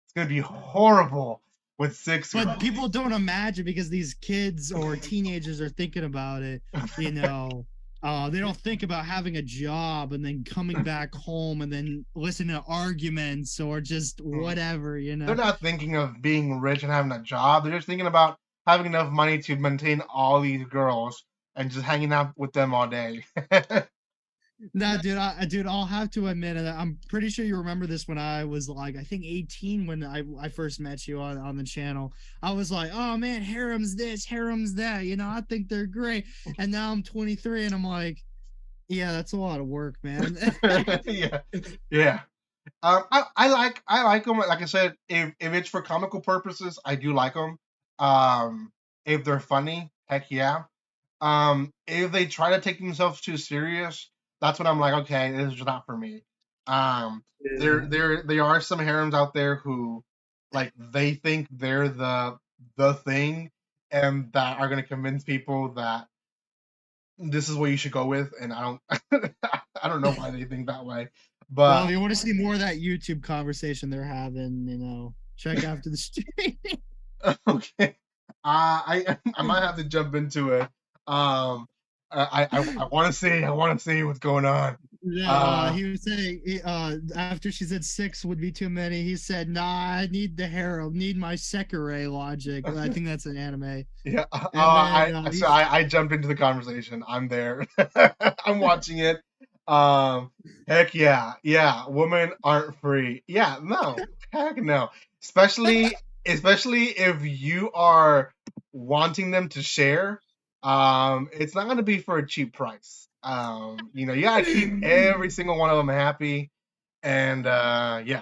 it's gonna be horrible with six But girls. people don't imagine because these kids or teenagers are thinking about it, you know. They don't think about having a job and then coming back home and then listening to arguments or just whatever, you They're know. not thinking of being rich and having a job. They're just thinking about having enough money to maintain all these girls and just hanging out with them all day. Nah, dude, dude, I'll have to admit that I'm pretty sure you remember this when I was like, I think 18 when I first met you on the channel. I was like, oh man, harem's this, harem's that. You know, I think they're great. And now I'm 23 and I'm like, yeah, that's a lot of work, man. Yeah, yeah. I like them. Like I said, if it's for comical purposes, I do like them. If they're funny, heck yeah. If they try to take themselves too serious, that's when I'm like, okay, this is not for me. Um, Yeah. there are some harems out there who, like, they think they're the thing, and that are gonna convince people that this is what you should go with, and I don't, I don't know why they think that way, Well, but if you want to see more of that YouTube conversation they're having, you know, check after the stream. okay. I might have to jump into it. I want to see what's going on. Yeah, Uh, he was saying after she said six would be too many, he said, "Nah, I need the harem, need my Sekirei logic." I think that's an anime. yeah. And then I jumped into the conversation. I'm there. I'm watching it. Um, heck yeah, yeah. Women aren't free. Yeah, no, heck no. Especially if you are wanting them to share. It's not gonna be for a cheap price. You gotta keep every single one of them happy, and yeah, you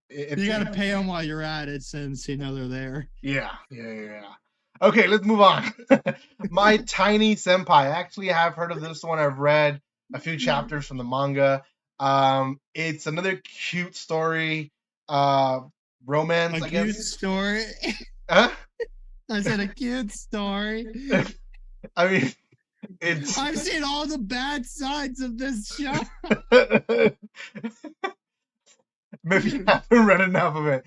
it's got to pay them while you're at it, since you know they're there. yeah. Okay, let's move on. My Tiny Senpai. I actually have heard of this one. I've read a few chapters from the manga. It's another cute story, uh, romance, A I cute guess. story. Huh? I said a cute story. I mean, it's I've seen all the bad sides of this show. maybe you haven't read enough of it.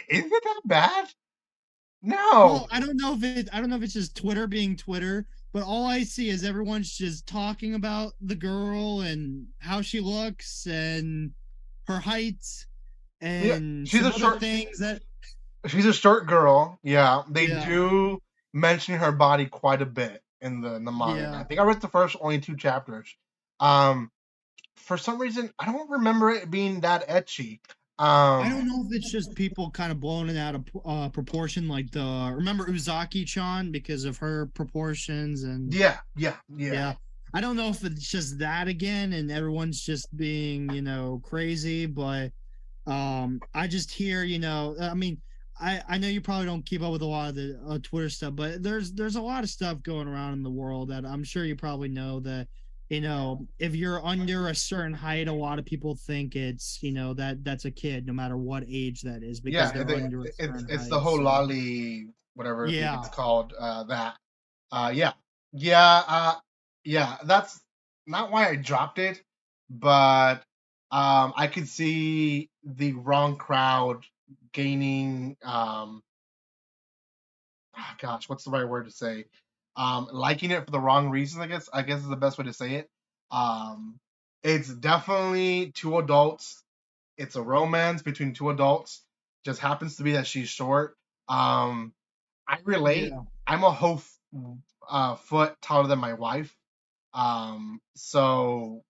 Is it that bad? Well, No. I don't know if it's just Twitter being Twitter, but all I see is everyone's just talking about the girl and how she looks and her height Yeah, and she's some a other short things that She's a short girl. Yeah, they yeah, do mention her body quite a bit in the manga. I yeah. think I read the first only 2 chapters. Um, for some reason, I don't remember it being that etchy. I Um, don't know if it's just people kind of blowing it out of proportion, like the remember Uzaki-chan because of her proportions and yeah. yeah. I don't know if it's just that again and everyone's just being, you know, crazy, but I just hear, you know, I mean, I know you probably don't keep up with a lot of the Twitter stuff, but there's a lot of stuff going around in the world that I'm sure you probably know that, you know, if you're under a certain height, a lot of people think it's, you know, that's a kid no matter what age that is because Yeah. they're under a It's certain it's the height. whole So lolly whatever it's yeah. called. That. Yeah, yeah, yeah. That's not why I dropped it, but I could see the wrong crowd gaining. Gosh, what's the right word to say? Liking it for the wrong reason. I guess is the best way to say it. Um, it's definitely two adults. It's a romance between two adults. Just happens to be that she's short. Um, I relate. Yeah. I'm a whole foot taller than my wife. So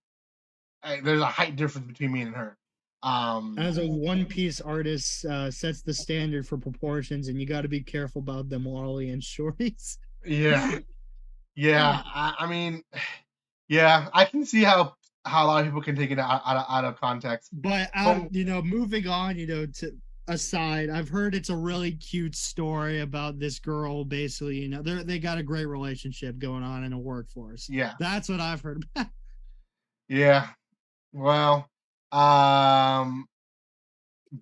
there's a height difference between me and her. As a One Piece artist sets the standard for proportions, and you got to be careful about them lolly and shorties. Yeah, yeah. I mean, yeah. I can see how a lot of people can take it out of context. But But you know, moving on, you know, to aside, I've heard it's a really cute story about this girl. Basically, you know, they got a great relationship going on in a workforce. yeah, That's what I've heard. yeah. Well, um,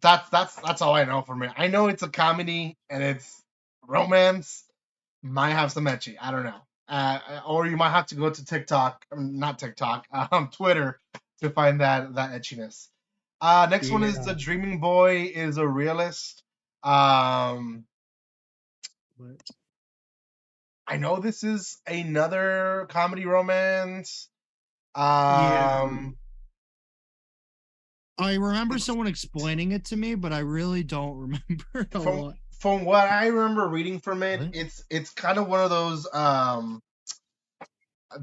that's all I know from it. I know it's a comedy and it's romance. Might have some etchy. I don't know. or you might have to go to TikTok, not TikTok, Twitter to find that etchiness. Next one is the Yeah. Dreaming Boy is a realist. Um, But I know this is another comedy romance. yeah. Um, I remember it's someone explaining it to me, but I really don't remember a from lot. from what I remember reading from it, What? it's kind of one of those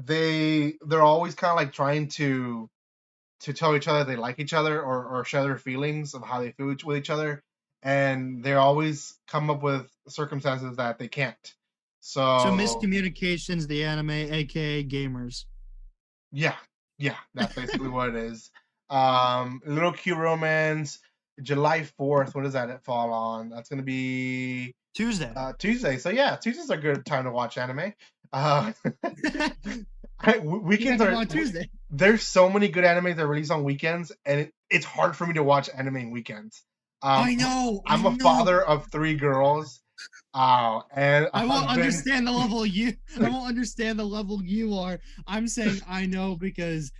they're always kind of like trying to tell each other they like each other or share their feelings of how they feel with each other, and they always come up with circumstances that they can't. So So miscommunications, the anime, aka gamers. yeah, yeah, that's basically what it is. Little cute romance. July 4th. What does that fall on? That's gonna be Tuesday. Tuesday. So yeah, Tuesdays are a good time to watch anime. Uh, You got weekends them are on Tuesday. there's so many good animes that release on weekends, and it's hard for me to watch anime in weekends. I know, I I'm a know. father of three girls, and a I won't husband. understand the level you. I won't understand the level you are. I'm saying I know because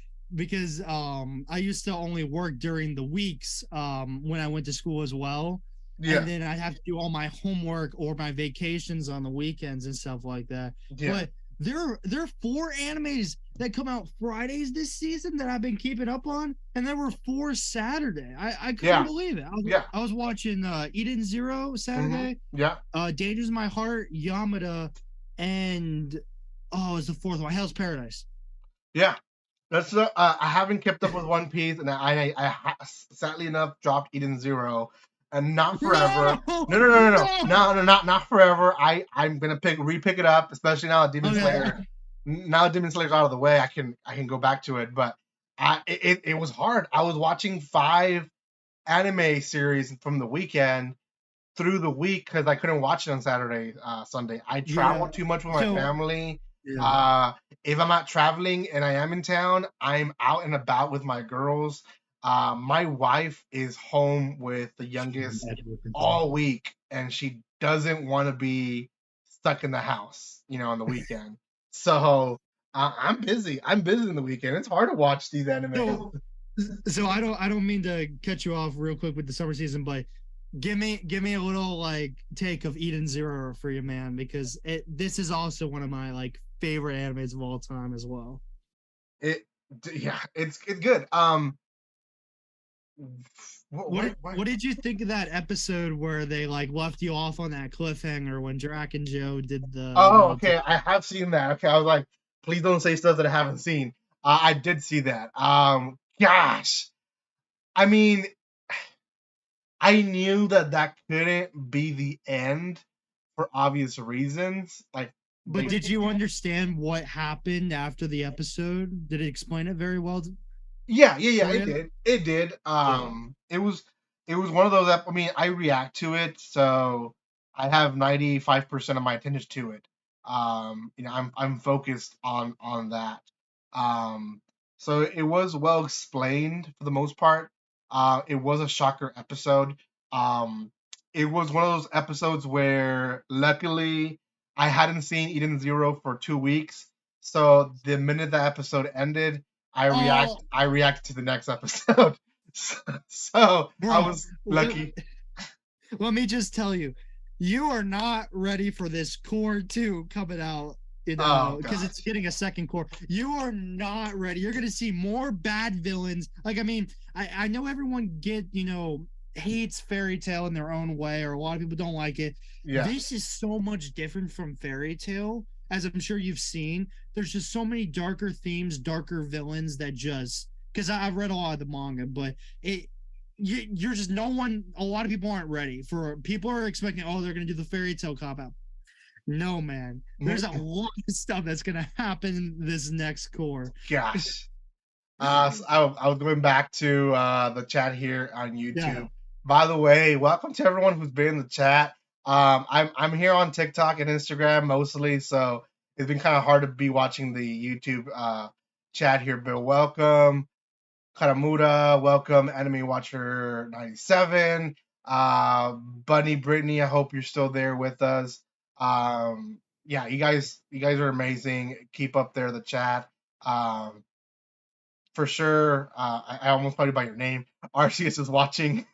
I used to only work during the weeks when I went to school as well, and Yeah, then I'd have to do all my homework or my vacations on the weekends and stuff like that. yeah, But there are four animes that come out Fridays this season that I've been keeping up on, and there were four Saturday. I couldn't yeah, believe it. yeah. I was watching Eden Zero Saturday, Yeah, Danger's My Heart, Yamada, and oh, it's the fourth one, Hell's Paradise. yeah. That's I haven't kept up with One Piece, and sadly enough dropped Eden Zero, and not forever. No, No, no, no, no, no, no. no, no, not forever. I'm gonna re-pick it up, especially now that Demon Okay. Slayer. Now that Demon Slayer's out of the way, I can go back to it. But it was hard. I was watching 5 anime series from the weekend through the week because I couldn't watch it on Saturday, Sunday. I Yeah. travel too much with my So family. yeah. Uh, if I'm not traveling and I am in town, I'm out and about with my girls. My wife is home with the youngest all week, and she doesn't want to be stuck in the house, on the weekend. So I'm busy. I'm busy in the weekend. It's hard to watch these anime. So so I don't mean to cut you off real quick with the summer season, but give me a little like take of Eden Zero for you, man, because this is also one of my like favorite animes of all time as well. It, yeah, it's good. What did you think of that episode where they like left you off on that cliffhanger when Drac and Joe did the Oh, okay. I have seen that. Okay, I was like, please don't say stuff that I haven't seen. I did see that. Gosh, I mean, I knew that couldn't be the end for obvious reasons. Like But they did you understand what happened after the episode? Did it explain it very well Yeah, yeah, yeah, for it you? did. It did. Good. It was one of those I mean, I react to it, so I have 95% of my attention to it. I'm focused on that. Um, so it was well explained for the most part. It was a shocker episode. Um, it was one of those episodes where luckily I hadn't seen Eden Zero for 2 weeks. So the minute the episode ended, Oh, I react to the next episode. So I bro, was let, lucky. let me just tell you, you are not ready for this core 2 coming out, Oh because it's gosh. getting a second core. You are not ready. You're gonna see more bad villains. Like, I mean, I know everyone hates Fairy Tale in their own way, or a lot of people don't like it. Yeah. This is so much different from Fairy Tale, as I'm sure you've seen. There's just so many darker themes, darker villains that just because I've read a lot of the manga, but you're just no one. A lot of people aren't ready for. People are expecting, oh, they're gonna do the Fairy Tale cop out. No, man. There's a lot of stuff that's gonna happen in this next core. Gosh. So I was going back to the chat here on Yeah. YouTube. By the way, welcome to everyone who's been in the chat. I'm here on TikTok and Instagram mostly, so it's been kind of hard to be watching the YouTube chat here. But welcome, Karamura. Welcome, Anime Watcher 97. Bunny Brittany, I hope you're still there with us. yeah, you guys are amazing. Keep up there the chat. Um, for sure. I almost called you by your name. RCS is watching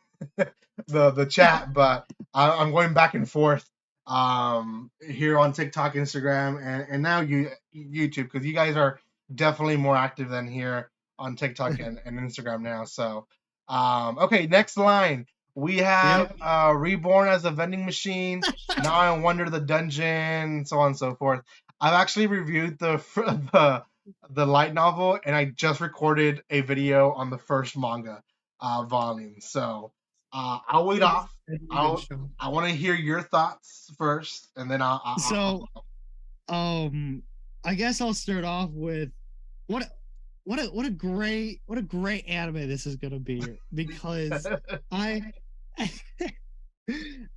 the chat, but I'm going back and forth here on TikTok, Instagram, and now YouTube, because you guys are definitely more active than here on TikTok and Instagram now. So, okay, next line. We Yep. have Reborn as a vending machine. Now I Wonder the Dungeon, so on and so forth. I've actually reviewed the light novel, and I just recorded a video on the first manga volume. So I'll wait off. It'd be a good I'll show. I want to hear your thoughts first, and then So, I guess I'll start off with what what a great anime this is gonna be, because I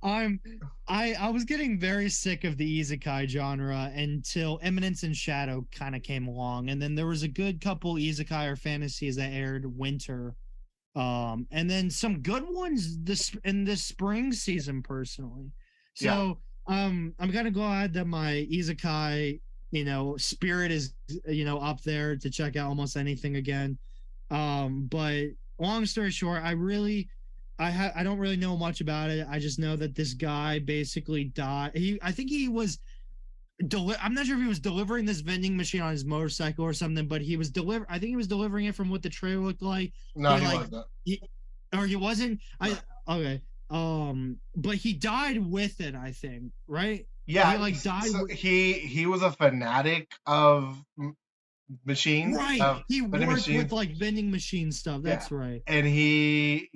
I'm I was getting very sick of the isekai genre until Eminence and Shadow kind of came along, and then there was a good couple isekai or fantasies that aired winter, and then some good ones this in this spring season personally. Yeah. So I'm gonna go ahead that my isekai, spirit is, up there to check out almost anything again. But long story short, I don't really know much about it. I just know that this guy basically died. I think he was I'm not sure if he was delivering this vending machine on his motorcycle or something, but I think he was delivering it from what the trailer looked like. No, He he like wasn't. he or he wasn't. No. I Okay. But he died with it, I think, right? He Yeah, like died so with he was a fanatic of machines, right. of He vending worked with machines. like vending machine stuff. Yeah, That's right. and he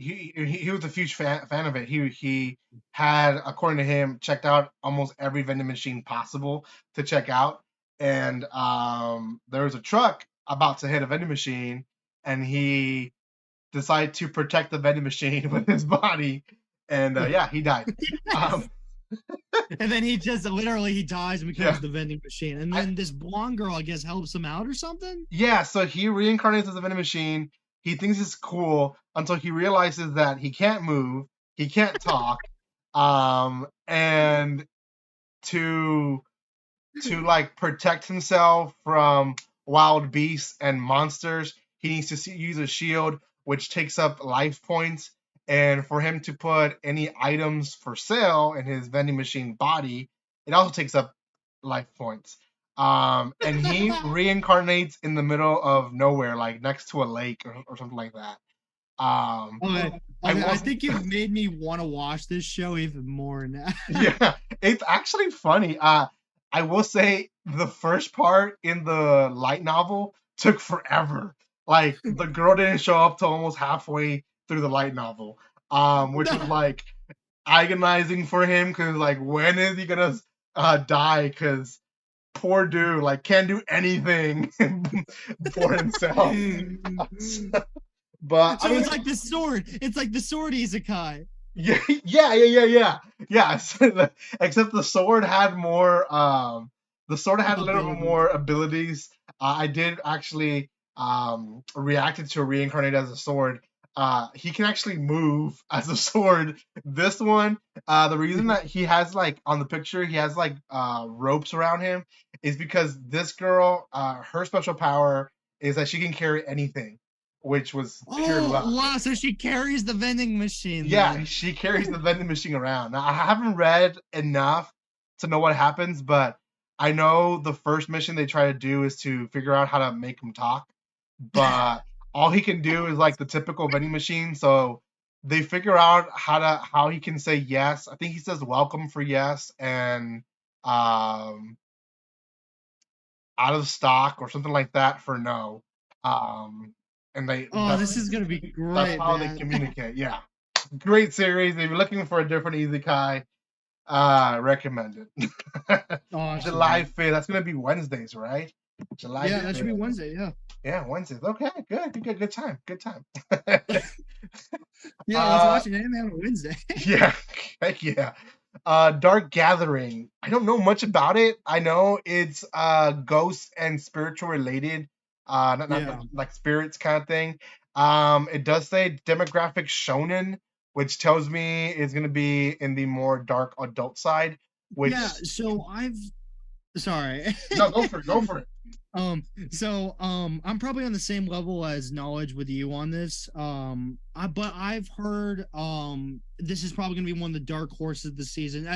was a huge fan of it. He had, according to him, checked out almost every vending machine possible to check out. And there was a truck about to hit a vending machine, and he decided to protect the vending machine with his body. And yeah, he died. Um, And then he just literally he dies and yeah, becomes the vending machine. And I, then this blonde girl, I guess, helps him out or something. yeah. So he reincarnates as a vending machine. He thinks it's cool until he realizes that he can't move, he can't talk, and to like protect himself from wild beasts and monsters, he needs to use a shield, which takes up life points. And for him to put any items for sale in his vending machine body, it also takes up life points. And he reincarnates in the middle of nowhere, like next to a lake or something like that. Um, Okay. I Okay. I was think you've made me want to watch this show even more now. Yeah, it's actually funny. I will say the first part in the light novel took forever. Like the girl didn't show up till almost halfway through the light novel, which was like agonizing for him because like when is he gonna die? Because poor dude like can't do anything for himself. But I So mean, it's like the sword. It's like the sword isekai. yeah, yeah. Except the sword had a little bit Abilities. more abilities. I did actually reacted to reincarnate as a sword. He can actually move as a sword. This one, the reason that he has like on the picture, he has like ropes around him is because this girl, her special power is that she can carry anything, which was pure Oh luck. wow! So she carries the vending machine Yeah, then. she carries the vending machine around. Now, I haven't read enough to know what happens, but I know the first mission they try to do is to figure out how to make him talk. But all he can do is like the typical vending machine. So they figure out how he can say yes. I think he says welcome for yes and um out of stock or something like that for no. Um and they Oh, this is gonna be that's great, how they man. communicate. Yeah. Great series. If you're looking for a different isekai, recommend it. July Awesome. 5th. That's gonna be Wednesdays, right? July Yeah, that should be 5th. Wednesday. Yeah. Yeah, Wednesdays. Okay, good time. Good time. Yeah, let's uh watch an anime on a Wednesday. yeah, heck yeah. Dark Gathering. I don't know much about it. I know it's ghost and spiritual related. Not Yeah. like spirits kind of thing. It does say demographic shonen, which tells me it's gonna be in the more dark adult side, Yeah. which Sorry. No, go for it. Go for it. I'm probably on the same level as knowledge with you on this. But I've heard this is probably gonna be one of the dark horses of the season.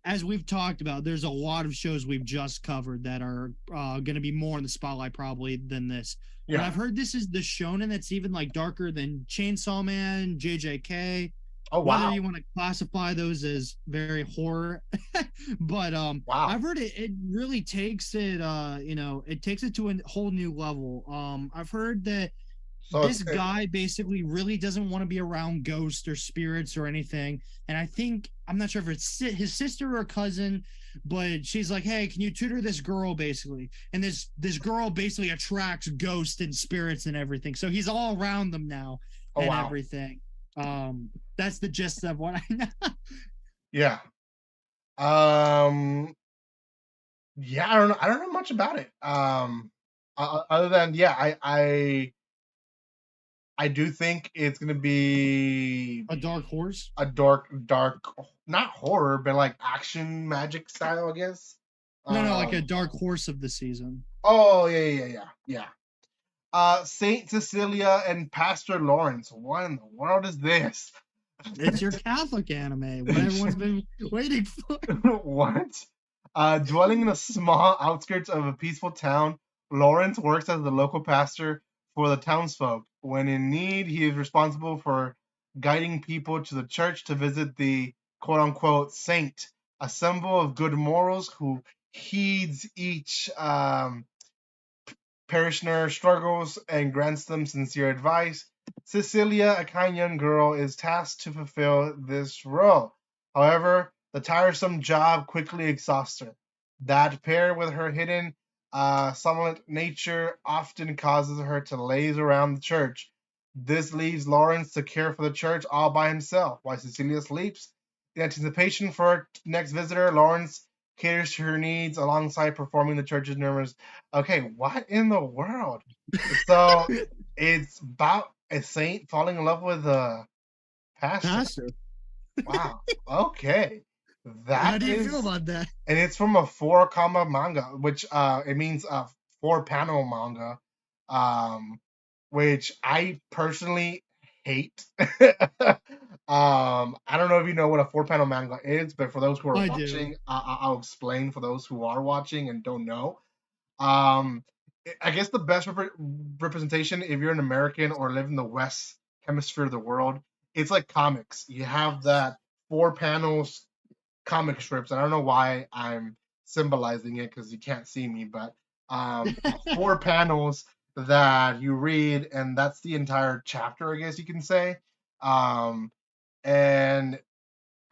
As we've talked about, there's a lot of shows we've just covered that are going to be more in the spotlight probably than this. But Yeah. I've heard this is the shonen that's even like darker than Chainsaw Man, JJK. Oh Whether wow. you want to classify those as very horror, but Wow. I've heard it really takes it it takes it to a whole new level. I've heard that So this guy basically really doesn't want to be around ghosts or spirits or anything. And I think I'm not sure if it's his sister or cousin, but she's like, "Hey, can you tutor this girl?" Basically, and this girl basically attracts ghosts and spirits and everything. So he's all around them now oh and wow. everything. That's the gist of what I know. Yeah. Um. Yeah. I don't know. I don't know much about it. Other than yeah, I do think it's gonna be A dark horse. a dark, not horror, but like action magic style, I guess. No, no, like a Um. dark horse of the season. Oh yeah. Saint Cecilia and Pastor Lawrence. What in the world is this? It's your Catholic anime, what everyone's been waiting for. What? Dwelling in a small outskirts of a peaceful town, Lawrence works as the local pastor for the townsfolk. When in need, he is responsible for guiding people to the church to visit the quote unquote saint, a symbol of good morals who heeds each parishioner struggles and grants them sincere advice. Cecilia, a kind young girl, is tasked to fulfill this role. However, the tiresome job quickly exhausts her. That, paired with her hidden, somnolent nature, often causes her to laze around the church. This leaves Lawrence to care for the church all by himself, while Cecilia sleeps. In anticipation for her next visitor, Lawrence caters to her needs alongside performing the church's numerous. Okay, what in the world? So it's about a saint falling in love with a pastor. Pastor. Wow. Okay. How That do you feel is, about that? and it's from a four comma manga, which it means a four panel manga, um, which I personally hate. I don't know if you know what a four panel manga is, but for those who are I do. watching, I'll explain for those who are watching and don't know. Um, I guess the best representation, if you're an American or live in the West hemisphere of the world, it's like comics. You have that four panels comic strips. And I don't know why I'm symbolizing it because you can't see me, but four panels that you read, and that's the entire chapter, I guess you can say. Um, and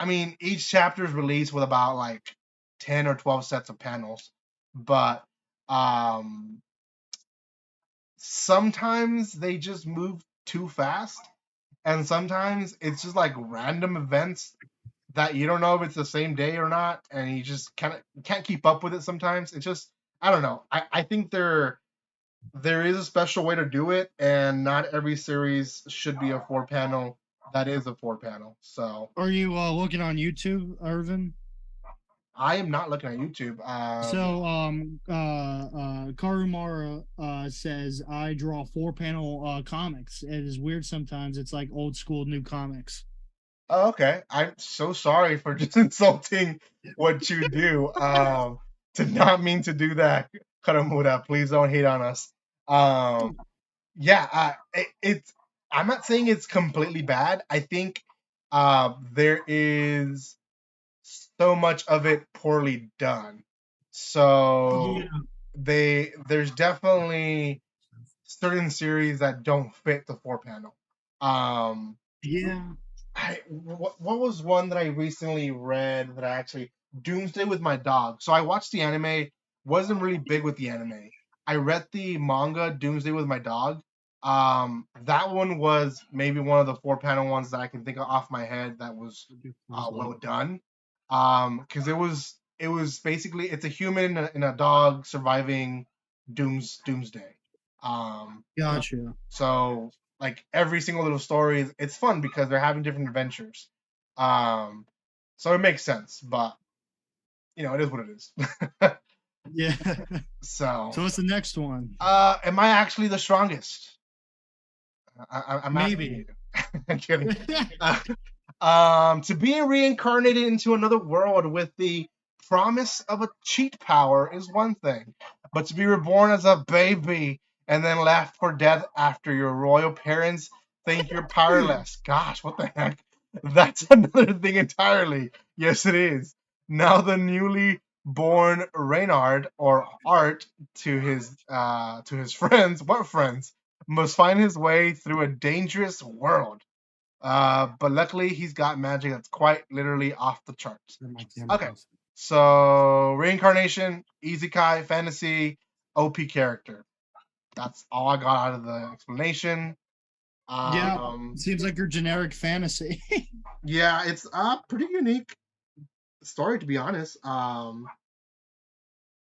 I mean, each chapter is released with about like 10 or 12 sets of panels, but um, sometimes they just move too fast, and sometimes it's just like random events that you don't know if it's the same day or not, and you just kind of can't keep up with it sometimes. It's just, I don't know. I think there is a special way to do it, and not every series should be a four panel that is a four panel. So Are you looking on YouTube, Irvin? I am not looking at YouTube. So Karumara says I draw four panel comics. It is weird sometimes. It's like old school new comics. Oh, okay. I'm so sorry for just insulting what you do. Did not mean to do that, Karamura. Please don't hate on us. Um, yeah, it's. I'm not saying it's completely bad. I think there is so much of it poorly done. So Yeah. there's definitely certain series that don't fit the four panel. Um, Yeah. what was one that I recently read that I actually Doomsday with my dog. So I watched the anime, wasn't really big with the anime. I read the manga Doomsday with my dog. That one was maybe one of the four panel ones that I can think of off my head that was well done. Because it was basically it's a human and a dog surviving Doomsday. Um, Gotcha. so like every single little story, it's fun because they're having different adventures. Um, so it makes sense. But it is what it is. Yeah. So, So what's the next one? am I actually the strongest? I'm asking you. Maybe. I'm kidding. Uh, to be reincarnated into another world with the promise of a cheat power is one thing, but to be reborn as a baby and then left for death after your royal parents think you're powerless. Gosh, what the heck? That's another thing entirely. Yes, it is. Now the newly born Reynard or Art to his friends, what friends, must find his way through a dangerous world. But luckily, he's got magic that's quite literally off the charts. Where my camera Okay, goes. so reincarnation, isekai, fantasy, OP character. That's all I got out of the explanation. Yeah. Um, Seems like your generic fantasy. yeah, it's a pretty unique story to be honest.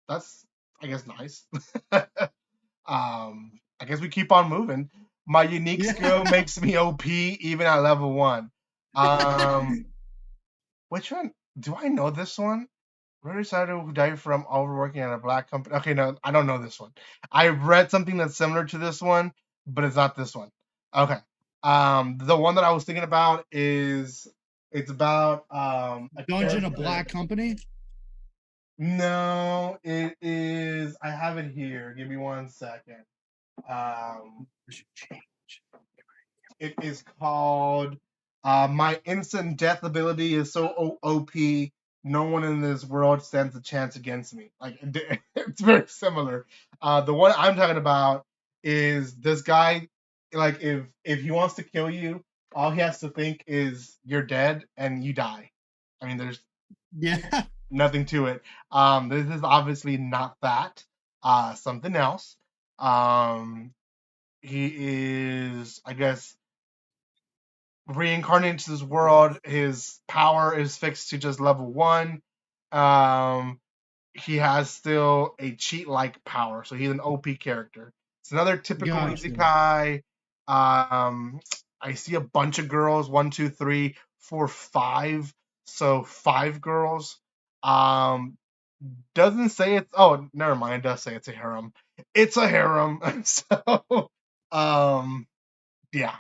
That's I guess nice. I guess we keep on moving. My unique Yeah. skill makes me OP even at level 1. Um, which one? Do I know this one? Rurouni Kenshin who died from overworking at a black company. Okay, no, I don't know this one. I read something that's similar to this one, but it's not this one. Okay. The one that I was thinking about is it's about a Dungeon of character. Black Company. No, it is. I have it here. Give me 1 second. Um, it is called My Instant Death Ability is so OP, no one in this world stands a chance against me. Like it's very similar. The one I'm talking about is this guy. Like if he wants to kill you, all he has to think is you're dead and you die. I mean, there's Yeah. nothing to it. This is obviously not that. Something else. Um, he is, I guess, reincarnated into this world. His power is fixed to just level 1. Um, he has still a cheat like power, so he's an OP character. It's another typical Gotcha. isekai. I see a bunch of girls, 1, 2, 3, 4, 5. So 5 girls. Um, doesn't say it's. Oh, never mind. It does say it's a harem. It's a harem. So, um, yeah.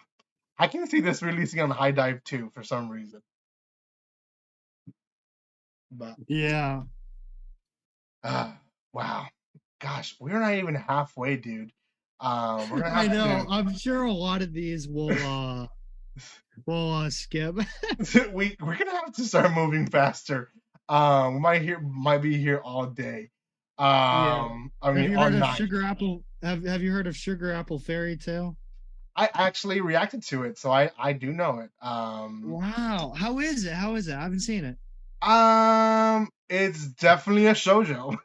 I can see this releasing on High Dive too for some reason. But Yeah. uh, wow, gosh, we're not even halfway, dude. We're gonna I have know. I'm sure a lot of these will skip. to we're gonna have to start moving faster. We might be here all day. Yeah. I Have mean you all heard of night. Sugar Apple? Have you heard of Sugar Apple Fairy Tale? I actually reacted to it, so I do know it. Wow. How is it? How is it? I haven't seen it. It's definitely a shoujo.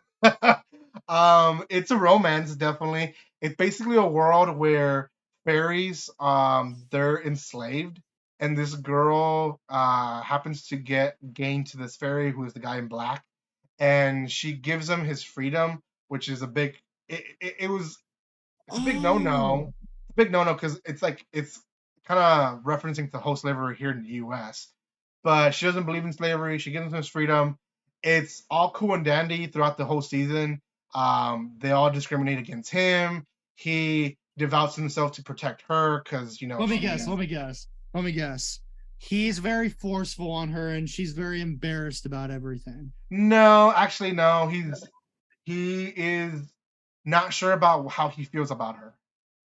It's a romance, definitely. It's basically a world where fairies, they're enslaved, and this girl, happens to get gained to this fairy who is the guy in black, and she gives him his freedom, which is a big. It was it's a big no Oh. no. It's a big no no because it's like it's kind of referencing to whole slavery here in the U.S. But she doesn't believe in slavery. She gives him his freedom. It's all cool and dandy throughout the whole season. They all discriminate against him. He devotes himself to protect her because Let me guess. she's Let me guess. Let me guess. He's very forceful on her, and she's very embarrassed about everything. no, actually no. He is not sure about how he feels about her.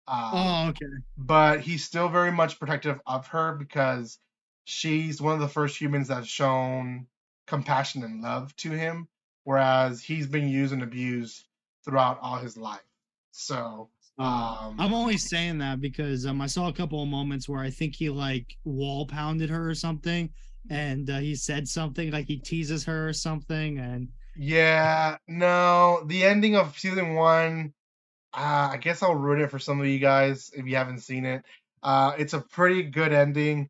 Um, Oh, okay. but he's still very much protective of her because she's one of the first humans that's shown compassion and love to him, whereas he's been used and abused throughout all his life. So, I'm only saying that because I saw a couple of moments where I think he like wall pounded her or something, and he said something like he teases her or something, and yeah, no, the ending of season 1, I guess I'll ruin it for some of you guys if you haven't seen it. It's a pretty good ending.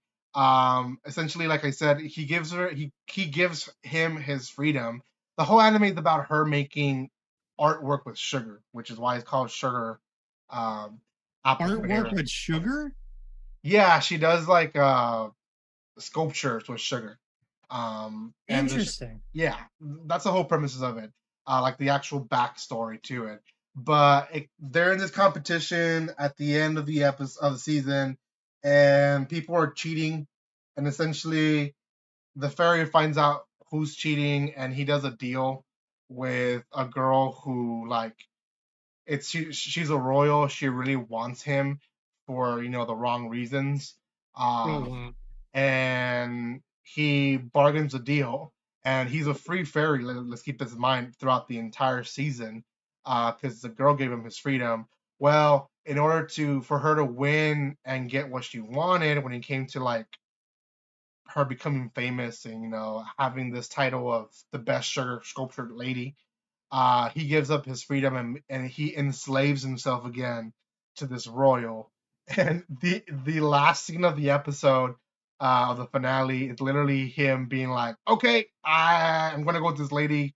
Essentially, like I said, he gives him his freedom. The whole anime is about her making artwork with sugar, which is why it's called Sugar um, Apple artwork Fairy. with sugar. Yeah, she does like sculptures with sugar. And there's Interesting. yeah, that's the whole premises of it. Like the actual backstory to it. But they're in this competition at the end of the episode of the season, and people are cheating, and essentially the fairy finds out who's cheating, and he does a deal with a girl who like she's a royal. She really wants him for the wrong reasons. Oh Um, wow. and he bargains a deal, and he's a free fairy. Let's keep this in mind throughout the entire season, because the girl gave him his freedom. Well, in order for her to win and get what she wanted, when it came to like her becoming famous and having this title of the best sugar sculptured lady, he gives up his freedom, and he enslaves himself again to this royal. And the last scene of the episode, of the finale, is literally him being like, "Okay, I'm gonna go with this lady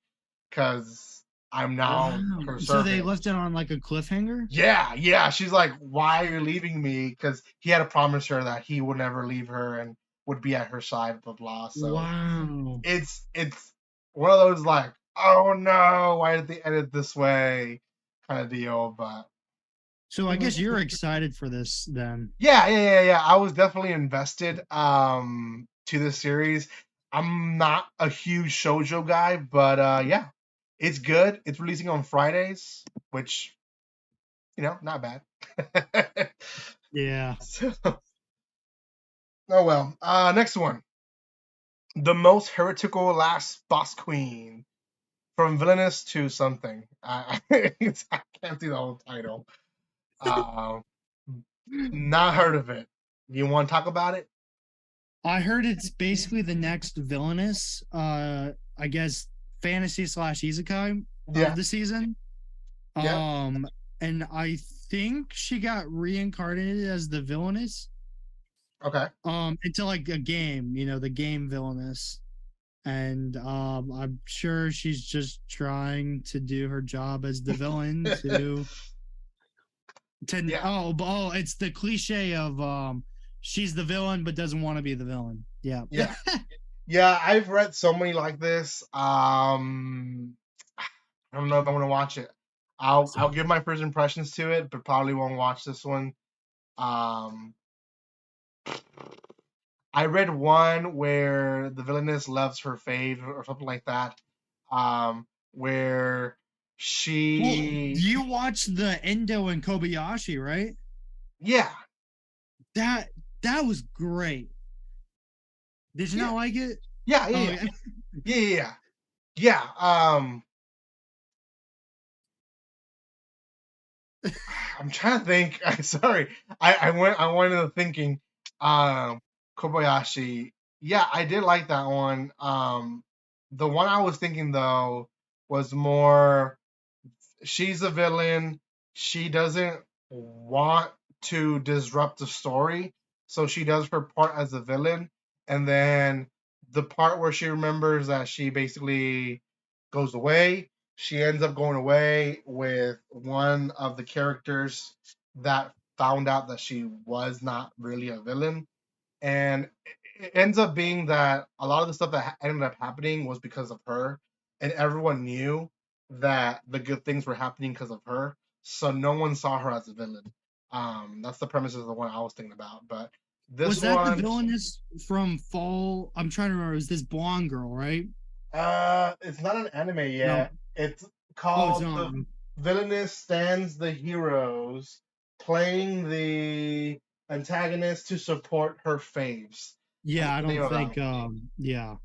because I'm now Wow. her So they servant." left it on like a cliffhanger? Yeah, yeah. She's like, "Why are you leaving me?" Because he had to promise her that he would never leave her and would be at her side, blah blah. So Wow. it's one of those like, oh no, why did they end it this way kind of deal. But So I guess you're excited for this then. yeah. I was definitely invested to this series. I'm not a huge shoujo guy, but yeah, it's good. It's releasing on Fridays, which not bad. Yeah. So, oh well. Next one. The most heretical last boss queen. From villainous to something. I can't see the whole title. Uh, Not heard of it. You want to talk about it? I heard it's basically the next villainous, I guess, fantasy slash isekai of Yeah, the season. yeah. Um, and I think she got reincarnated as the villainous, Okay. into like a game, the game villainous. And I'm sure she's just trying to do her job as the villain to Yeah, oh, it's the cliche of she's the villain but doesn't want to be the villain. Yeah. yeah, yeah. I've read so many like this. I don't know if I want to watch it. I'll give my first impressions to it, but probably won't watch this one. Um, I read one where the villainess loves her fave or something like that. Where Well, she, you watched the Endo and Kobayashi, right? yeah, That that was great. Did you yeah, not like it? yeah, yeah, Oh yeah, yeah. yeah, yeah, yeah. I'm trying to think. Sorry, I went into thinking. Um, Kobayashi. Yeah, I did like that one. The one I was thinking though was more. She's a villain. She doesn't want to disrupt the story, so she does her part as a villain. And then the part where she remembers that she basically goes away, she ends up going away with one of the characters that found out that she was not really a villain. And it ends up being that a lot of the stuff that ended up happening was because of her, and everyone knew that the good things were happening because of her, so no one saw her as a villain. That's the premise of the one I was thinking about. But this Was that the one, villainess from Fall? I'm trying to remember. It was this blonde girl, right? it's not an anime No. yet. It's Oh, it's called not. The Villainous Stands the Heroes, playing the antagonist to support her faves. That's Yeah, I the name don't of that think. one. Yeah.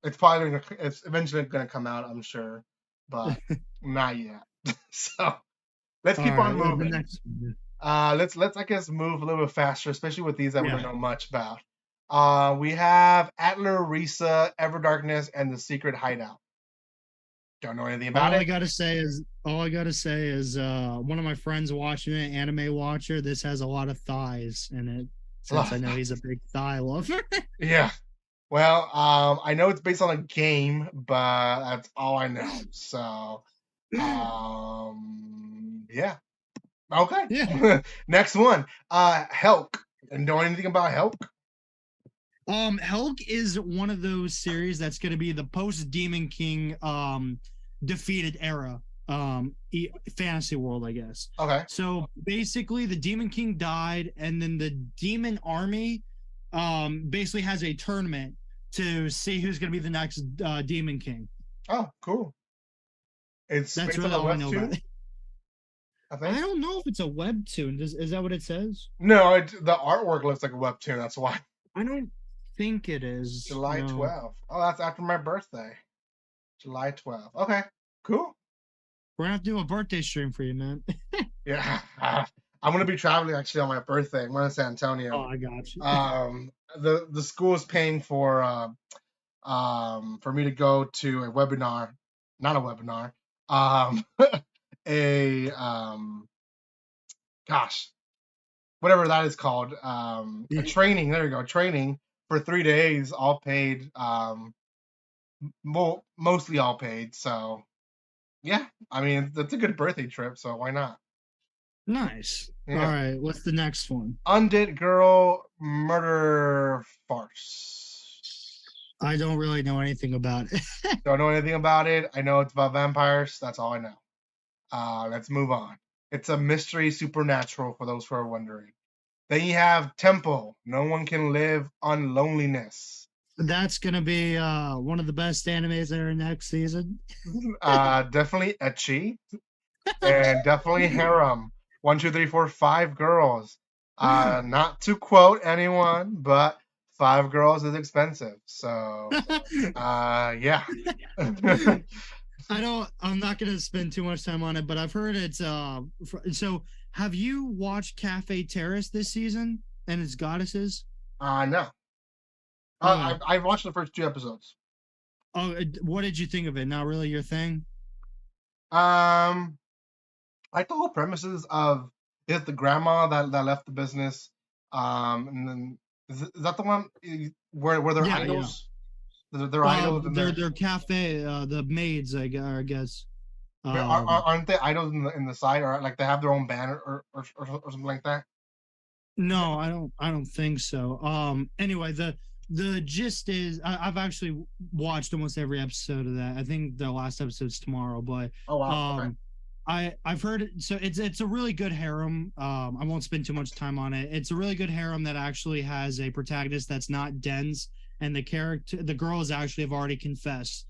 It's probably it's eventually gonna come out, I'm sure, but not yet. So let's All keep right. on The moving. next one. Let's I guess move a little bit faster, especially with these that we Yeah. don't know much about. We have Atler, Risa, Everdarkness, and the Secret Hideout. Don't know anything about it. All I gotta say is one of my friends watching it, anime watcher, this has a lot of thighs in it, since I know he's a big thigh lover. Yeah. Well, I know it's based on a game, but that's all I know. So, yeah. Yeah. Okay. Next one. Helk. And know anything about Helk? Helk is one of those series that's going to be the post Demon King defeated era fantasy world, I guess. Okay. So basically, the Demon King died, and then the Demon Army basically has a tournament to see who's going to be the next Demon King. Oh, cool. It's That's based on really a all I know about webtoon, it. I think. I don't know if it's a webtoon. Is that what it says? No, the artwork looks like a webtoon. That's why. I don't think it is. July No. 12th. Oh, that's after my birthday. July 12th. Okay, cool. We're gonna have to do a birthday stream for you, man. Yeah, I'm gonna be traveling actually on my birthday. I'm going to San Antonio. Oh, I got you. The school is paying for me to go to a webinar, not a webinar, a gosh, whatever that is called, a training. There you go, training for 3 days, all paid, mostly all paid. So yeah, I mean that's a good birthday trip. So why not? Nice. Yeah. All right. What's the next one? Undead Girl Murder Farce. I don't really know anything about it. Don't know anything about it. I know it's about vampires. That's all I know. Let's move on. It's a mystery supernatural for those who are wondering. Then you have Temple. No one can live on loneliness. That's gonna be one of the best animes that are next season. Definitely ecchi and definitely harem. 1, 2, 3, 4, 5 girls. Not to quote anyone, but 5 girls is expensive. So yeah. I'm not gonna spend too much time on it, but I've heard it's so have you watched Cafe Terrace this season and its goddesses? No. Okay. I've watched the first 2 episodes. Oh, what did you think of it? Not really your thing? I like the whole premises of is the grandma that left the business. And then is that the one where they're Yeah, idols? They're idols and their cafe, the maids, I guess. aren't they idols in the side, or like they have their own banner or something like that? No, I don't think so. Anyway, the gist is I've actually watched almost every episode of that. I think the last episode's tomorrow, but Oh wow. Okay. I've heard it, so it's a really good harem. I won't spend too much time on it. It's a really good harem that actually has a protagonist that's not dense, and the girls actually have already confessed.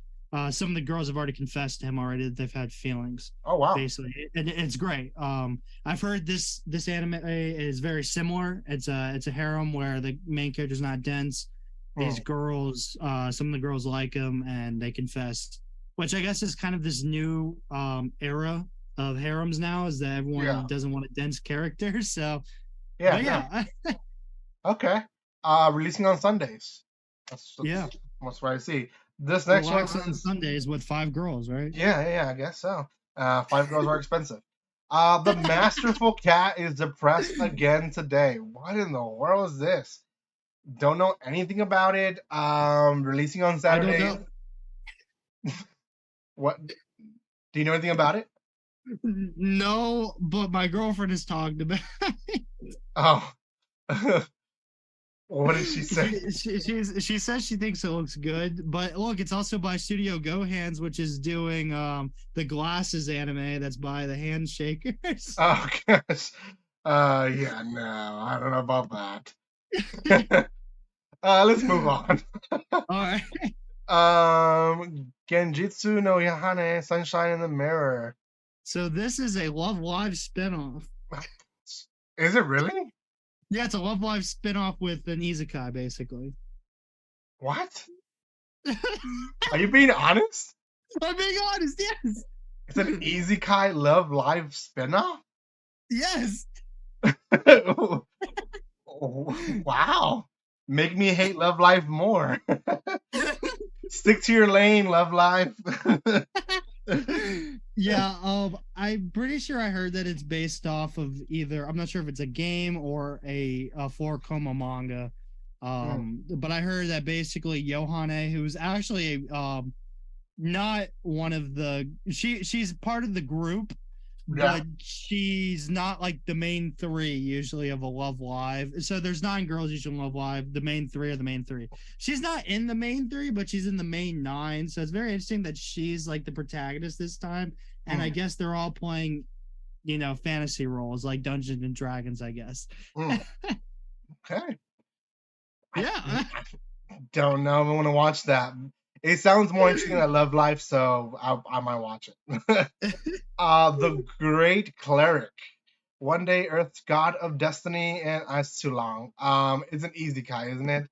Some of the girls have already confessed to him already that they've had feelings. Oh wow. Basically, it's great. I've heard this anime is very similar. It's a harem where the main character's not dense. These girls, some of the girls like him, and they confess, which I guess is kind of this new era of harems now, is that everyone doesn't want a dense character. So yeah. Okay. Releasing on Sundays. That's what I see. This next one on Sundays with 5 girls, right? Yeah, I guess so. 5 girls are expensive. The masterful cat is depressed again today. What in the world is this? Don't know anything about it. Releasing on Saturday. I don't know. What? Do you know anything about it? No, but my girlfriend has talked about it. Oh. What did she say? She says she thinks it looks good, but look, it's also by Studio Go Hands, which is doing the Glasses anime that's by the Handshakers. Oh gosh. Yeah, no, I don't know about that. Let's move on. All right. Genjitsu no Yahane, Sunshine in the Mirror. So this is a Love Live spinoff. Is it really? Yeah, it's a Love Live spinoff with an isekai, basically. What? Are you being honest? I'm being honest, yes. It's an isekai Love Live spinoff? Yes. Wow. Make me hate Love Live more. Stick to your lane, Love Live. Yeah, I'm pretty sure I heard that it's based off of either, I'm not sure if it's a game or a 4-koma manga. But I heard that basically Yohane, who's actually not one of the she's part of the group, Yeah. but she's not like the main three usually of a Love Live. So there's 9 girls usually in Love Live. The main three are the main three. She's not in the main three, but she's in the main 9. So it's very interesting that she's like the protagonist this time. And I Mm, guess they're all playing, fantasy roles like Dungeons and Dragons, I guess. mm, okay. I, Yeah. I don't know if I want to watch that. It sounds more interesting than Love Life, so I might watch it. The Great Cleric. One day, Earth's god of destiny and as too long. It's an isekai, isn't it?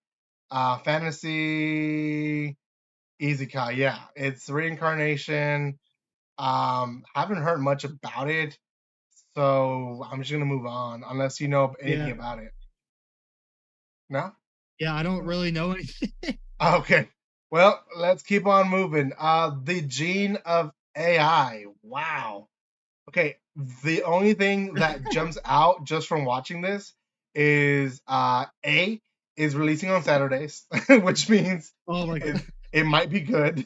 Fantasy isekai, yeah. It's reincarnation. Haven't heard much about it, so I'm just gonna move on unless you know anything Yeah. about it. No? Yeah, I don't really know anything. Okay. Well, let's keep on moving. The gene of AI. Wow. Okay, the only thing that jumps out just from watching this is A is releasing on Saturdays, which means Oh my it, god. it might be good.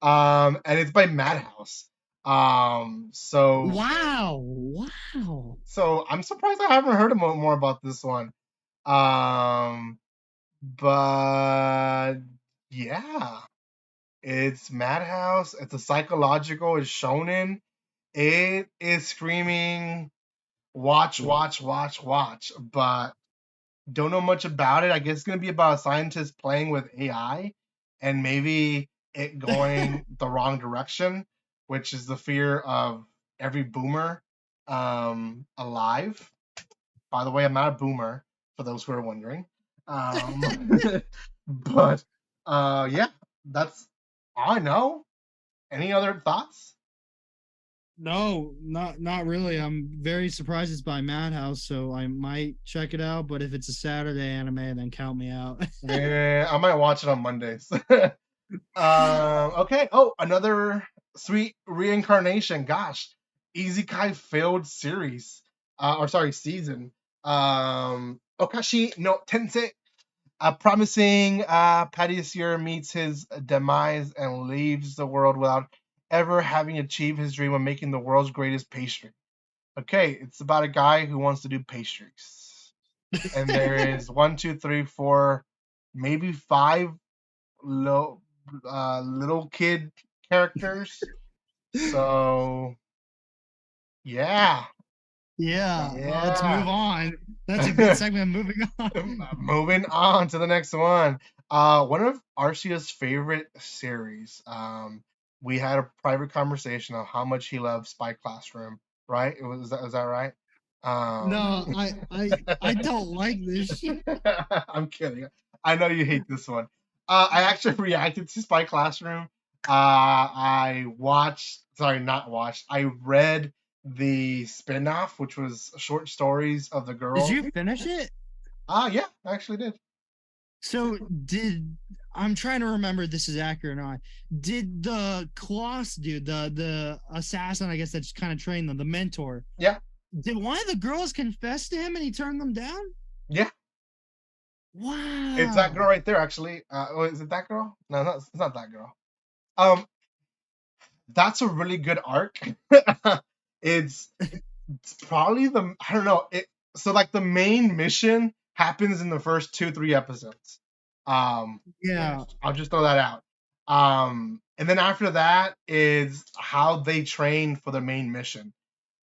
And it's by Madhouse. Um, so Wow. Wow. so I'm surprised I haven't heard more about this one. Um, but yeah, it's Madhouse. It's a psychological. It's shonen. It is screaming watch, watch, watch, watch, but don't know much about it. I guess it's gonna be about a scientist playing with AI and maybe it going the wrong direction, which is the fear of every boomer alive. By the way, I'm not a boomer, for those who are wondering. Um, but yeah, that's all I know. Any other thoughts? No, not really. I'm very surprised it's by Madhouse, so I might check it out. But if it's a Saturday anime, then count me out. Yeah, I might watch it on Mondays. Okay. Oh, another sweet reincarnation. Gosh, Isekai failed series. Or sorry, season. Okashi no Tensei. A promising patissier meets his demise and leaves the world without ever having achieved his dream of making the world's greatest pastry. Okay, it's about a guy who wants to do pastries. And there is one, two, three, four, maybe five little little kid characters. So yeah, Yeah, let's yeah. move on. That's a good segment. Moving on. Moving on to the next one. One of Arcia's favorite series. We had a private conversation of how much he loves Spy Classroom. Right? Is that right? Um, No, I don't like this shit. I'm kidding. I know you hate this one. I actually reacted to Spy Classroom. I watched, sorry, not watched. I read the spin-off, which was short stories of the Did girl. you finish it? Yeah, I actually did. So did I'm trying to remember if this is accurate or not. Did the Kloss dude, the assassin, I guess that's kind of trained them, the mentor, Yeah, did one of the girls confess to him and he turned them down? yeah. It's that girl Wow. right there, actually. Is it that girl? No, it's not that girl. Um, that's a really good arc. it's it's probably the I don't know it. So like the main mission happens in the first 2-3 episodes. Yeah. I'll just throw that out. And then after that is how they train for the main mission.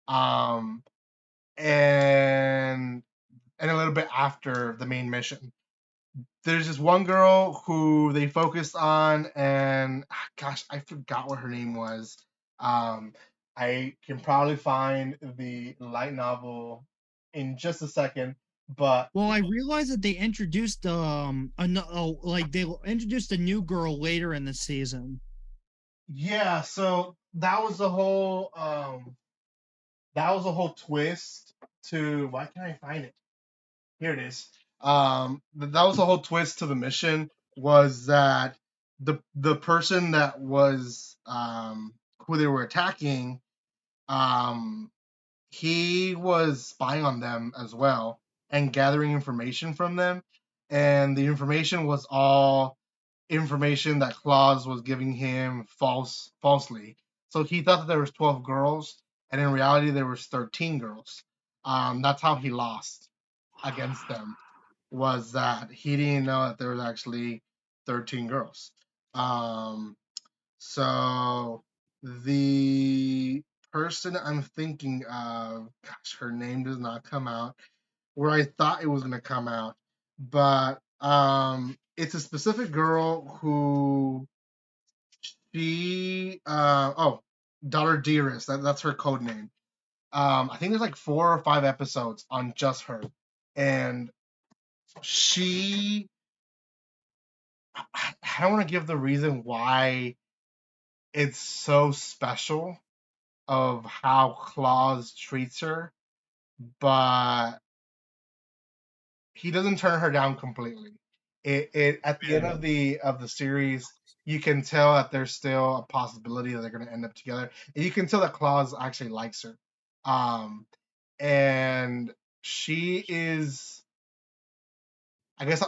Um, and and a little bit after the main mission. There's this one girl who they focused on, and gosh, I forgot what her name was. Um, I can probably find the light novel in just a second, but Well, I realized that they introduced like they introduced a new girl later in the season. yeah, so that was a whole twist to why can't I find it? Here it is. That was the whole twist to the mission was that the person that was who they were attacking, um, he was spying on them as well and gathering information from them, and the information was all information that Claus was giving him falsely. So he thought that there was 12 girls, and in reality there was 13 girls. That's how he lost against them, was that he didn't know that there was actually 13 girls. Um, so the person I'm thinking of, gosh, her name does not come out where I thought it was gonna come out, but it's a specific girl who Daughter Dearest. That's her code name. I think there's like 4 or 5 episodes on just her, and she. I don't want to give the reason why it's so special of how Claus treats her, but he doesn't turn her down completely. It at the end Yeah. of the series, you can tell that there's still a possibility that they're going to end up together. And you can tell that Claus actually likes her, um, and she is. I guess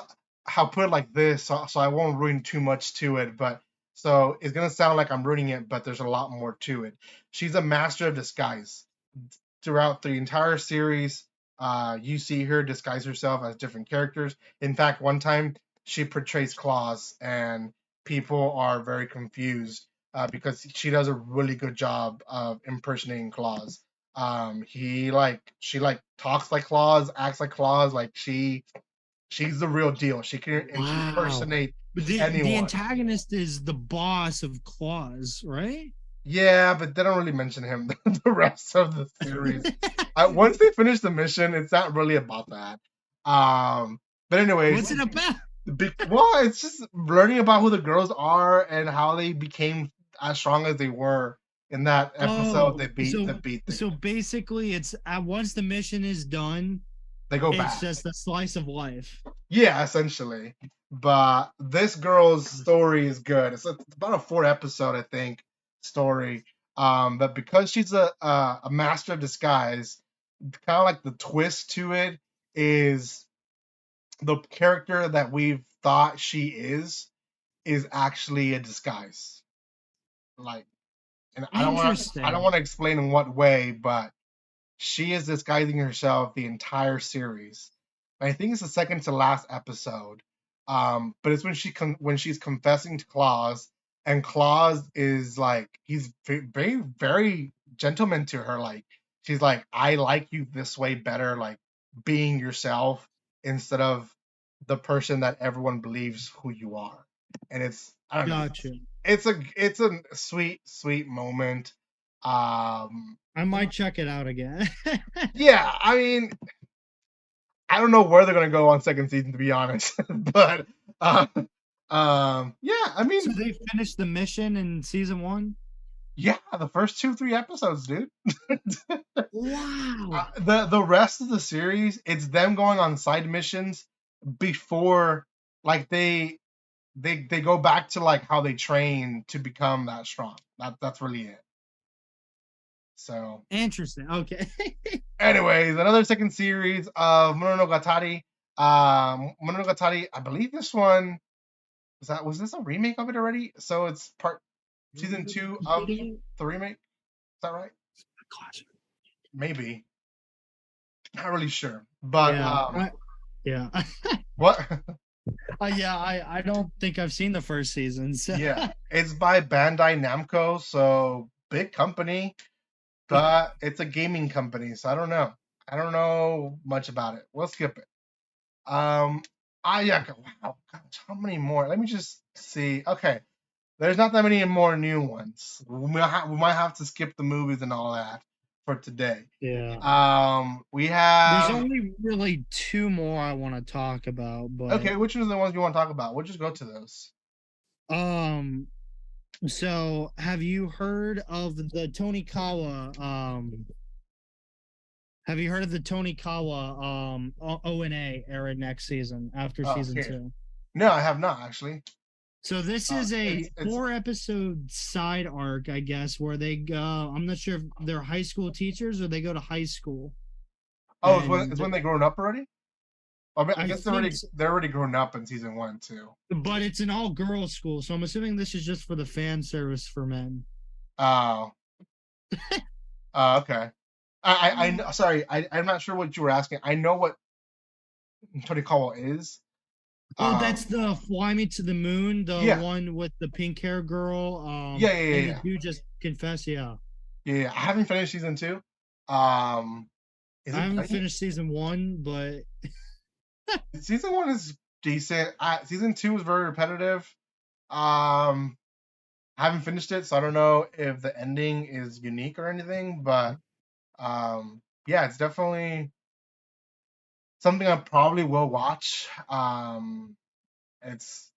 I'll put it like this, so I won't ruin too much to it. But so it's gonna sound like I'm ruining it, but there's a lot more to it. She's a master of disguise throughout the entire series. You see her disguise herself as different characters. In fact, one time she portrays Claus, and people are very confused because she does a really good job of impersonating Claus. She like talks like Claus, acts like Claus, like she's the real deal. She can Wow. impersonate But the anyone. antagonist is the boss of Claws, right? Yeah, but they don't really mention him the rest of the series. Once they finish the mission, it's not really about that. But anyways, What's it about? well, it's just learning about who the girls are and how they became as strong as they were in that episode. Oh, so That beat the so basically, it's once the mission is done, they go it's back. just a slice of life. Yeah, essentially. But this girl's story is good. It's about a 4 episode, I think, story. But because she's a master of disguise, kind of like the twist to it is the character that we've thought she is actually a disguise. Like, and I don't Interesting. want to explain in what way, but she is disguising herself the entire series. I think it's the second to last episode. But it's when when she's confessing to Claus, and Claus is like he's very very gentleman to her. Like she's like, I like you this way better, like being yourself instead of the person that everyone believes who you are. And it's I don't know. Gotcha. It's a sweet moment. Um, I might check it out again. yeah, I mean, I don't know where they're gonna go on second season to be honest, but uh, yeah, I So mean, they finished the mission in season 1? yeah, the first 2 3 episodes, dude. Wow. The rest of the series, it's them going on side missions before, like they go back to like how they train to become that strong. That's really it. So, Interesting. Okay. anyways, another second series of Mononogatari. Mononogatari, I believe this one was this a remake of it already? So it's part season 2 of the remake. Is that right? Maybe. Not really sure. But Yeah. Yeah. what? Yeah, I don't think I've seen the first season. So. Yeah, it's by Bandai Namco, so big company, but it's a gaming company, so I don't know. I don't know much about it. We'll skip it. Yeah, wow, gosh, how many more? Let me just see. Okay, there's not that many more new ones. We might have to skip the movies and all that for today. Yeah. We There's have only really 2 more I want to talk about, but okay. Which ones are the ones you want to talk about? We'll just go to those. um so have you heard of the Tonikawa have you heard of the Tonikawa ONA aired next season after Oh, season here. 2? No, I have not actually. So this is a It's 4-episode side arc, I guess, where they go. I'm not sure if they're high school teachers or they go to high school, oh, and it's when they grown up already. I I guess think, they're already grown up in season 1 too. but it's an all girls school, so I'm assuming this is just for the fan service for men. Oh, Okay. Sorry, I'm not sure what you were asking. I know what Torikawa is. Oh, Um, that's the Fly Me to the Moon, the yeah, one with the pink hair girl. yeah, yeah, yeah, And the yeah, dude just confessed. Yeah, yeah, yeah. I haven't finished season two. Um, is I it haven't done yet? finished season one, but Season one is decent. Season two is very repetitive. Um, I haven't finished it, so I don't know if the ending is unique or anything. But yeah, it's definitely something I probably will watch. It's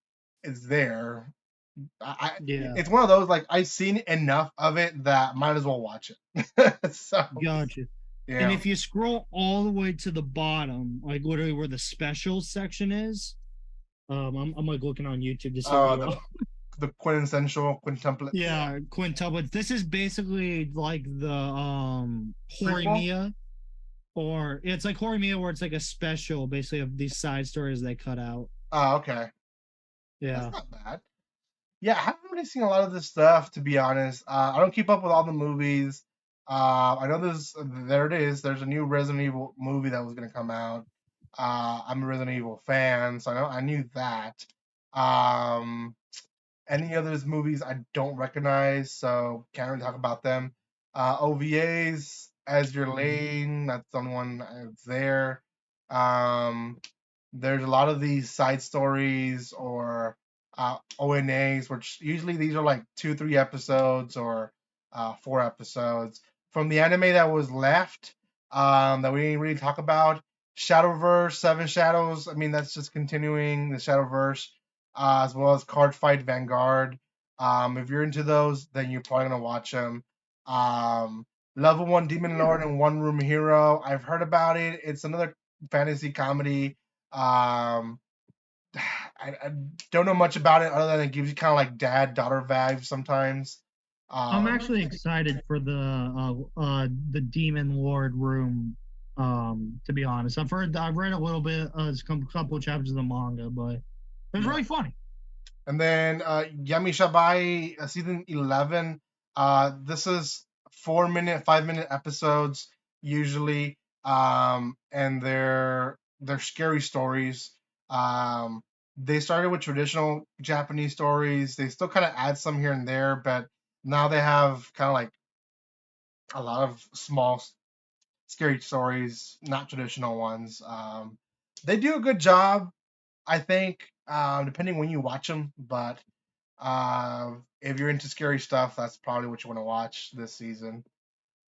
it's there. yeah, It's one of those like I've seen enough of it that might as well watch it. So gotcha. And yeah. if you scroll all the way to the bottom, like literally where the specials section is, I'm like looking on YouTube to see what Uh, you the are. the quintessential quintuplets Yeah, quintuplets. This is basically like the prequel. Horimiya, or it's like Horimiya where it's like a special basically of these side stories they cut out. Oh, okay, that's Yeah. not bad. Yeah, I haven't really seen a lot of this stuff to be honest. I don't keep up with all the movies. I know there it is. There's a new Resident Evil movie that was gonna come out. I'm a Resident Evil fan, so I knew that. Um, any others movies I don't recognize, so can't really talk about them. OVAs, As Your Lane, that's the only one that's there. Um, there's a lot of these side stories or ONAs, which usually these are like 2, 3 episodes or 4 episodes from the anime that was left that we didn't really talk about. Shadowverse, Seven Shadows. I mean, that's just continuing the Shadowverse, as well as Card Fight Vanguard. If you're into those, then you're probably gonna watch them. Um, Level One Demon Lord and One Room Hero. I've heard about it. It's another fantasy comedy. Um, I don't know much about it other than it gives you kind of like dad daughter vibes sometimes. I'm Um, actually excited for the Demon Lord room. To be honest, I've read a little bit, a couple of chapters of the manga, but it was yeah. really funny. And then Yami Shabai season 11. This is 4 minute, 5 minute episodes usually, and they're scary stories. Um, they started with traditional Japanese stories. They still kind of add some here and there, but now they have kind of like a lot of small scary stories, not traditional ones. They do a good job, I think, depending when you watch them. But if you're into scary stuff, that's probably what you want to watch this season.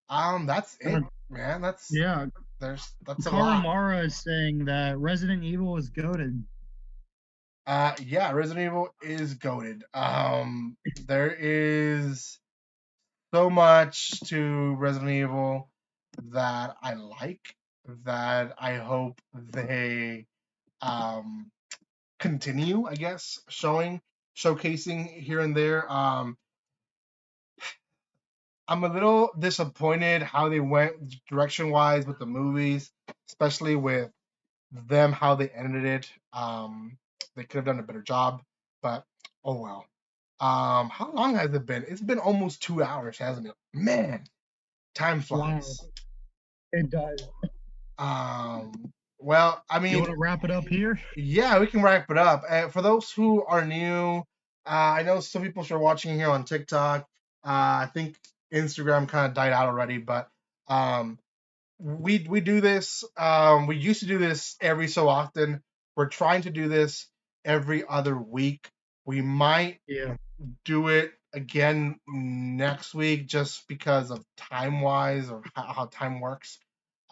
That's Uh, it, man. yeah, That's a lot. Karamara is saying that Resident Evil is goaded. Yeah, Resident Evil is goaded. There is so much to Resident Evil that I like that I hope they um continue, I guess, showcasing here and there. I'm a little disappointed how they went direction wise with the movies, especially with them how they ended it. They could have done a better job, but oh well. How long has it been? It's been almost 2 hours, hasn't it? Man, time Wow, flies. it does. Well, I You mean, want to wrap it up here? yeah, we can wrap it up. For those who are new, I know some people are watching here on TikTok. I think Instagram kind of died out already, but um, we do this. We used to do this every so often. We're trying to do this every other week. We might Yeah. do it again next week just because of time wise or how time works.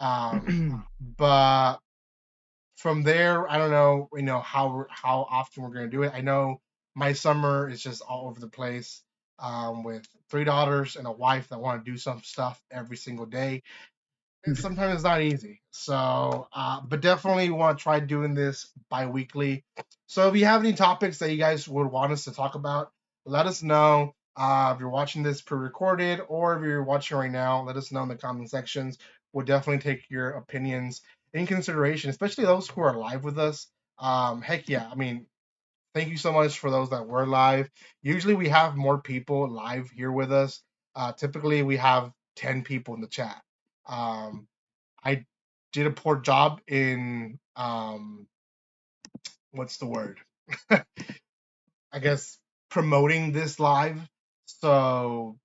Um, but from there, I don't know, how often we're gonna do it. I know my summer is just all over the place, with 3 daughters and a wife that want to do some stuff every single day. Sometimes it's not easy. So, but definitely want to try doing this bi-weekly. So if you have any topics that you guys would want us to talk about, let us know. If you're watching this pre-recorded or if you're watching right now, let us know in the comment sections. We'll definitely take your opinions in consideration, especially those who are live with us. Heck yeah, I mean, thank you so much for those that were live. Usually we have more people live here with us. Typically we have 10 people in the chat. Um, I did a poor job in what's the word? I guess promoting this live. So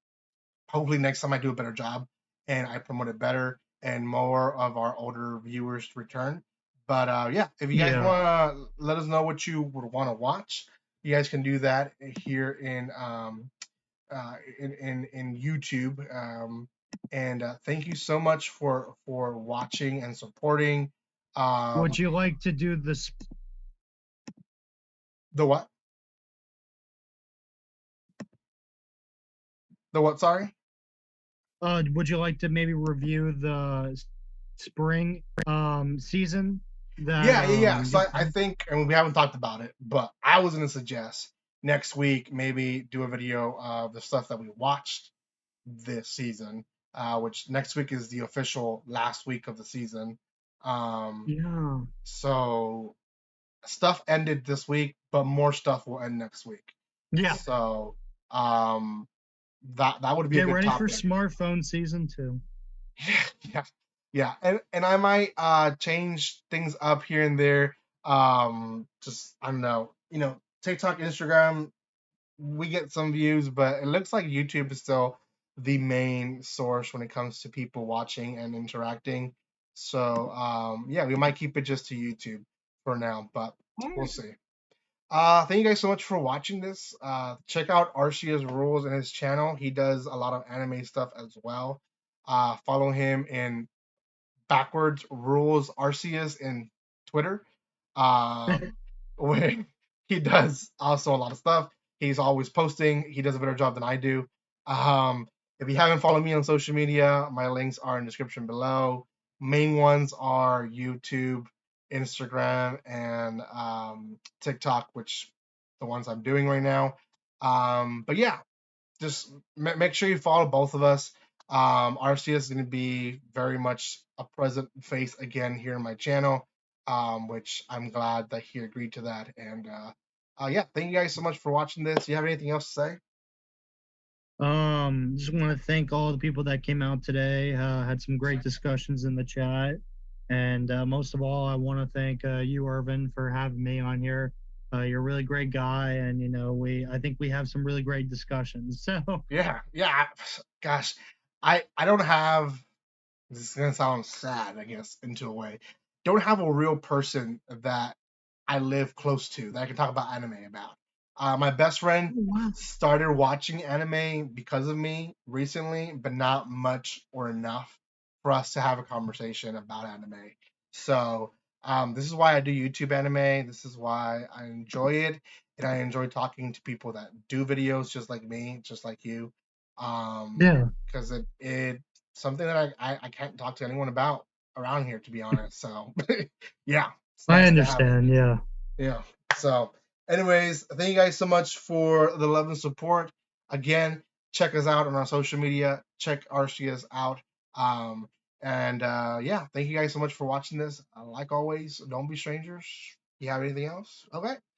hopefully next time I do a better job and I promote it better and more of our older viewers return. But yeah, if you guys Yeah. want to let us know what you would want to watch, you guys can do that here in YouTube. And thank you so much for watching and supporting. Would Um, you like to do this? the what? The what? Sorry. Would you like to maybe review the spring season that Yeah. So just I think, and we haven't talked about it, but I was gonna suggest next week maybe do a video of the stuff that we watched this season, which next week is the official last week of the season. Um, yeah. so stuff ended this week, but more stuff will end next week. Yeah. So um, that would be a Get good ready for topic. smartphone season 2. Yeah, yeah, and I might change things up here and there. Just I don't know, TikTok, Instagram, we get some views, but it looks like YouTube is still the main source when it comes to people watching and interacting. So yeah, we might keep it just to YouTube for now, but we'll see. Thank you guys so much for watching this. Check out Arcea's rules in his channel. He does a lot of anime stuff as well. Follow him in backwards rules Arceus in Twitter, um, where he does also a lot of stuff. He's always posting. He does a better job than I do. Um, if you haven't followed me on social media, my links are in the description below. Main ones are YouTube, Instagram, and TikTok, which the ones I'm doing right now. But yeah, just make sure you follow both of us. RCS is going to be very much a present face again here in my channel, which I'm glad that he agreed to that. And yeah, thank you guys so much for watching this. Do you have anything else to say? Just want to thank all the people that came out today. Had some great discussions in the chat, and most of all, I want to thank you, Irvin, for having me on here. You're a really great guy, and I think we have some really great discussions. So Yeah. Gosh, I don't have. This is gonna sound sad, I guess, into a way. Don't have a real person that I live close to that I can talk about anime about. My best friend wow. started watching anime because of me recently, but not much or enough for us to have a conversation about anime. So this is why I do YouTube anime. This is why I enjoy it, and I enjoy talking to people that do videos just like me, just like you. Yeah, Because it something that I can't talk to anyone about around here, to be honest. So yeah, it's I nice to have it. understand. Yeah. Yeah. So, anyways, thank you guys so much for the love and support. Again, check us out on our social media. Check RCS out. Um, and yeah, thank you guys so much for watching this. Like always, don't be strangers. You have anything else? Okay.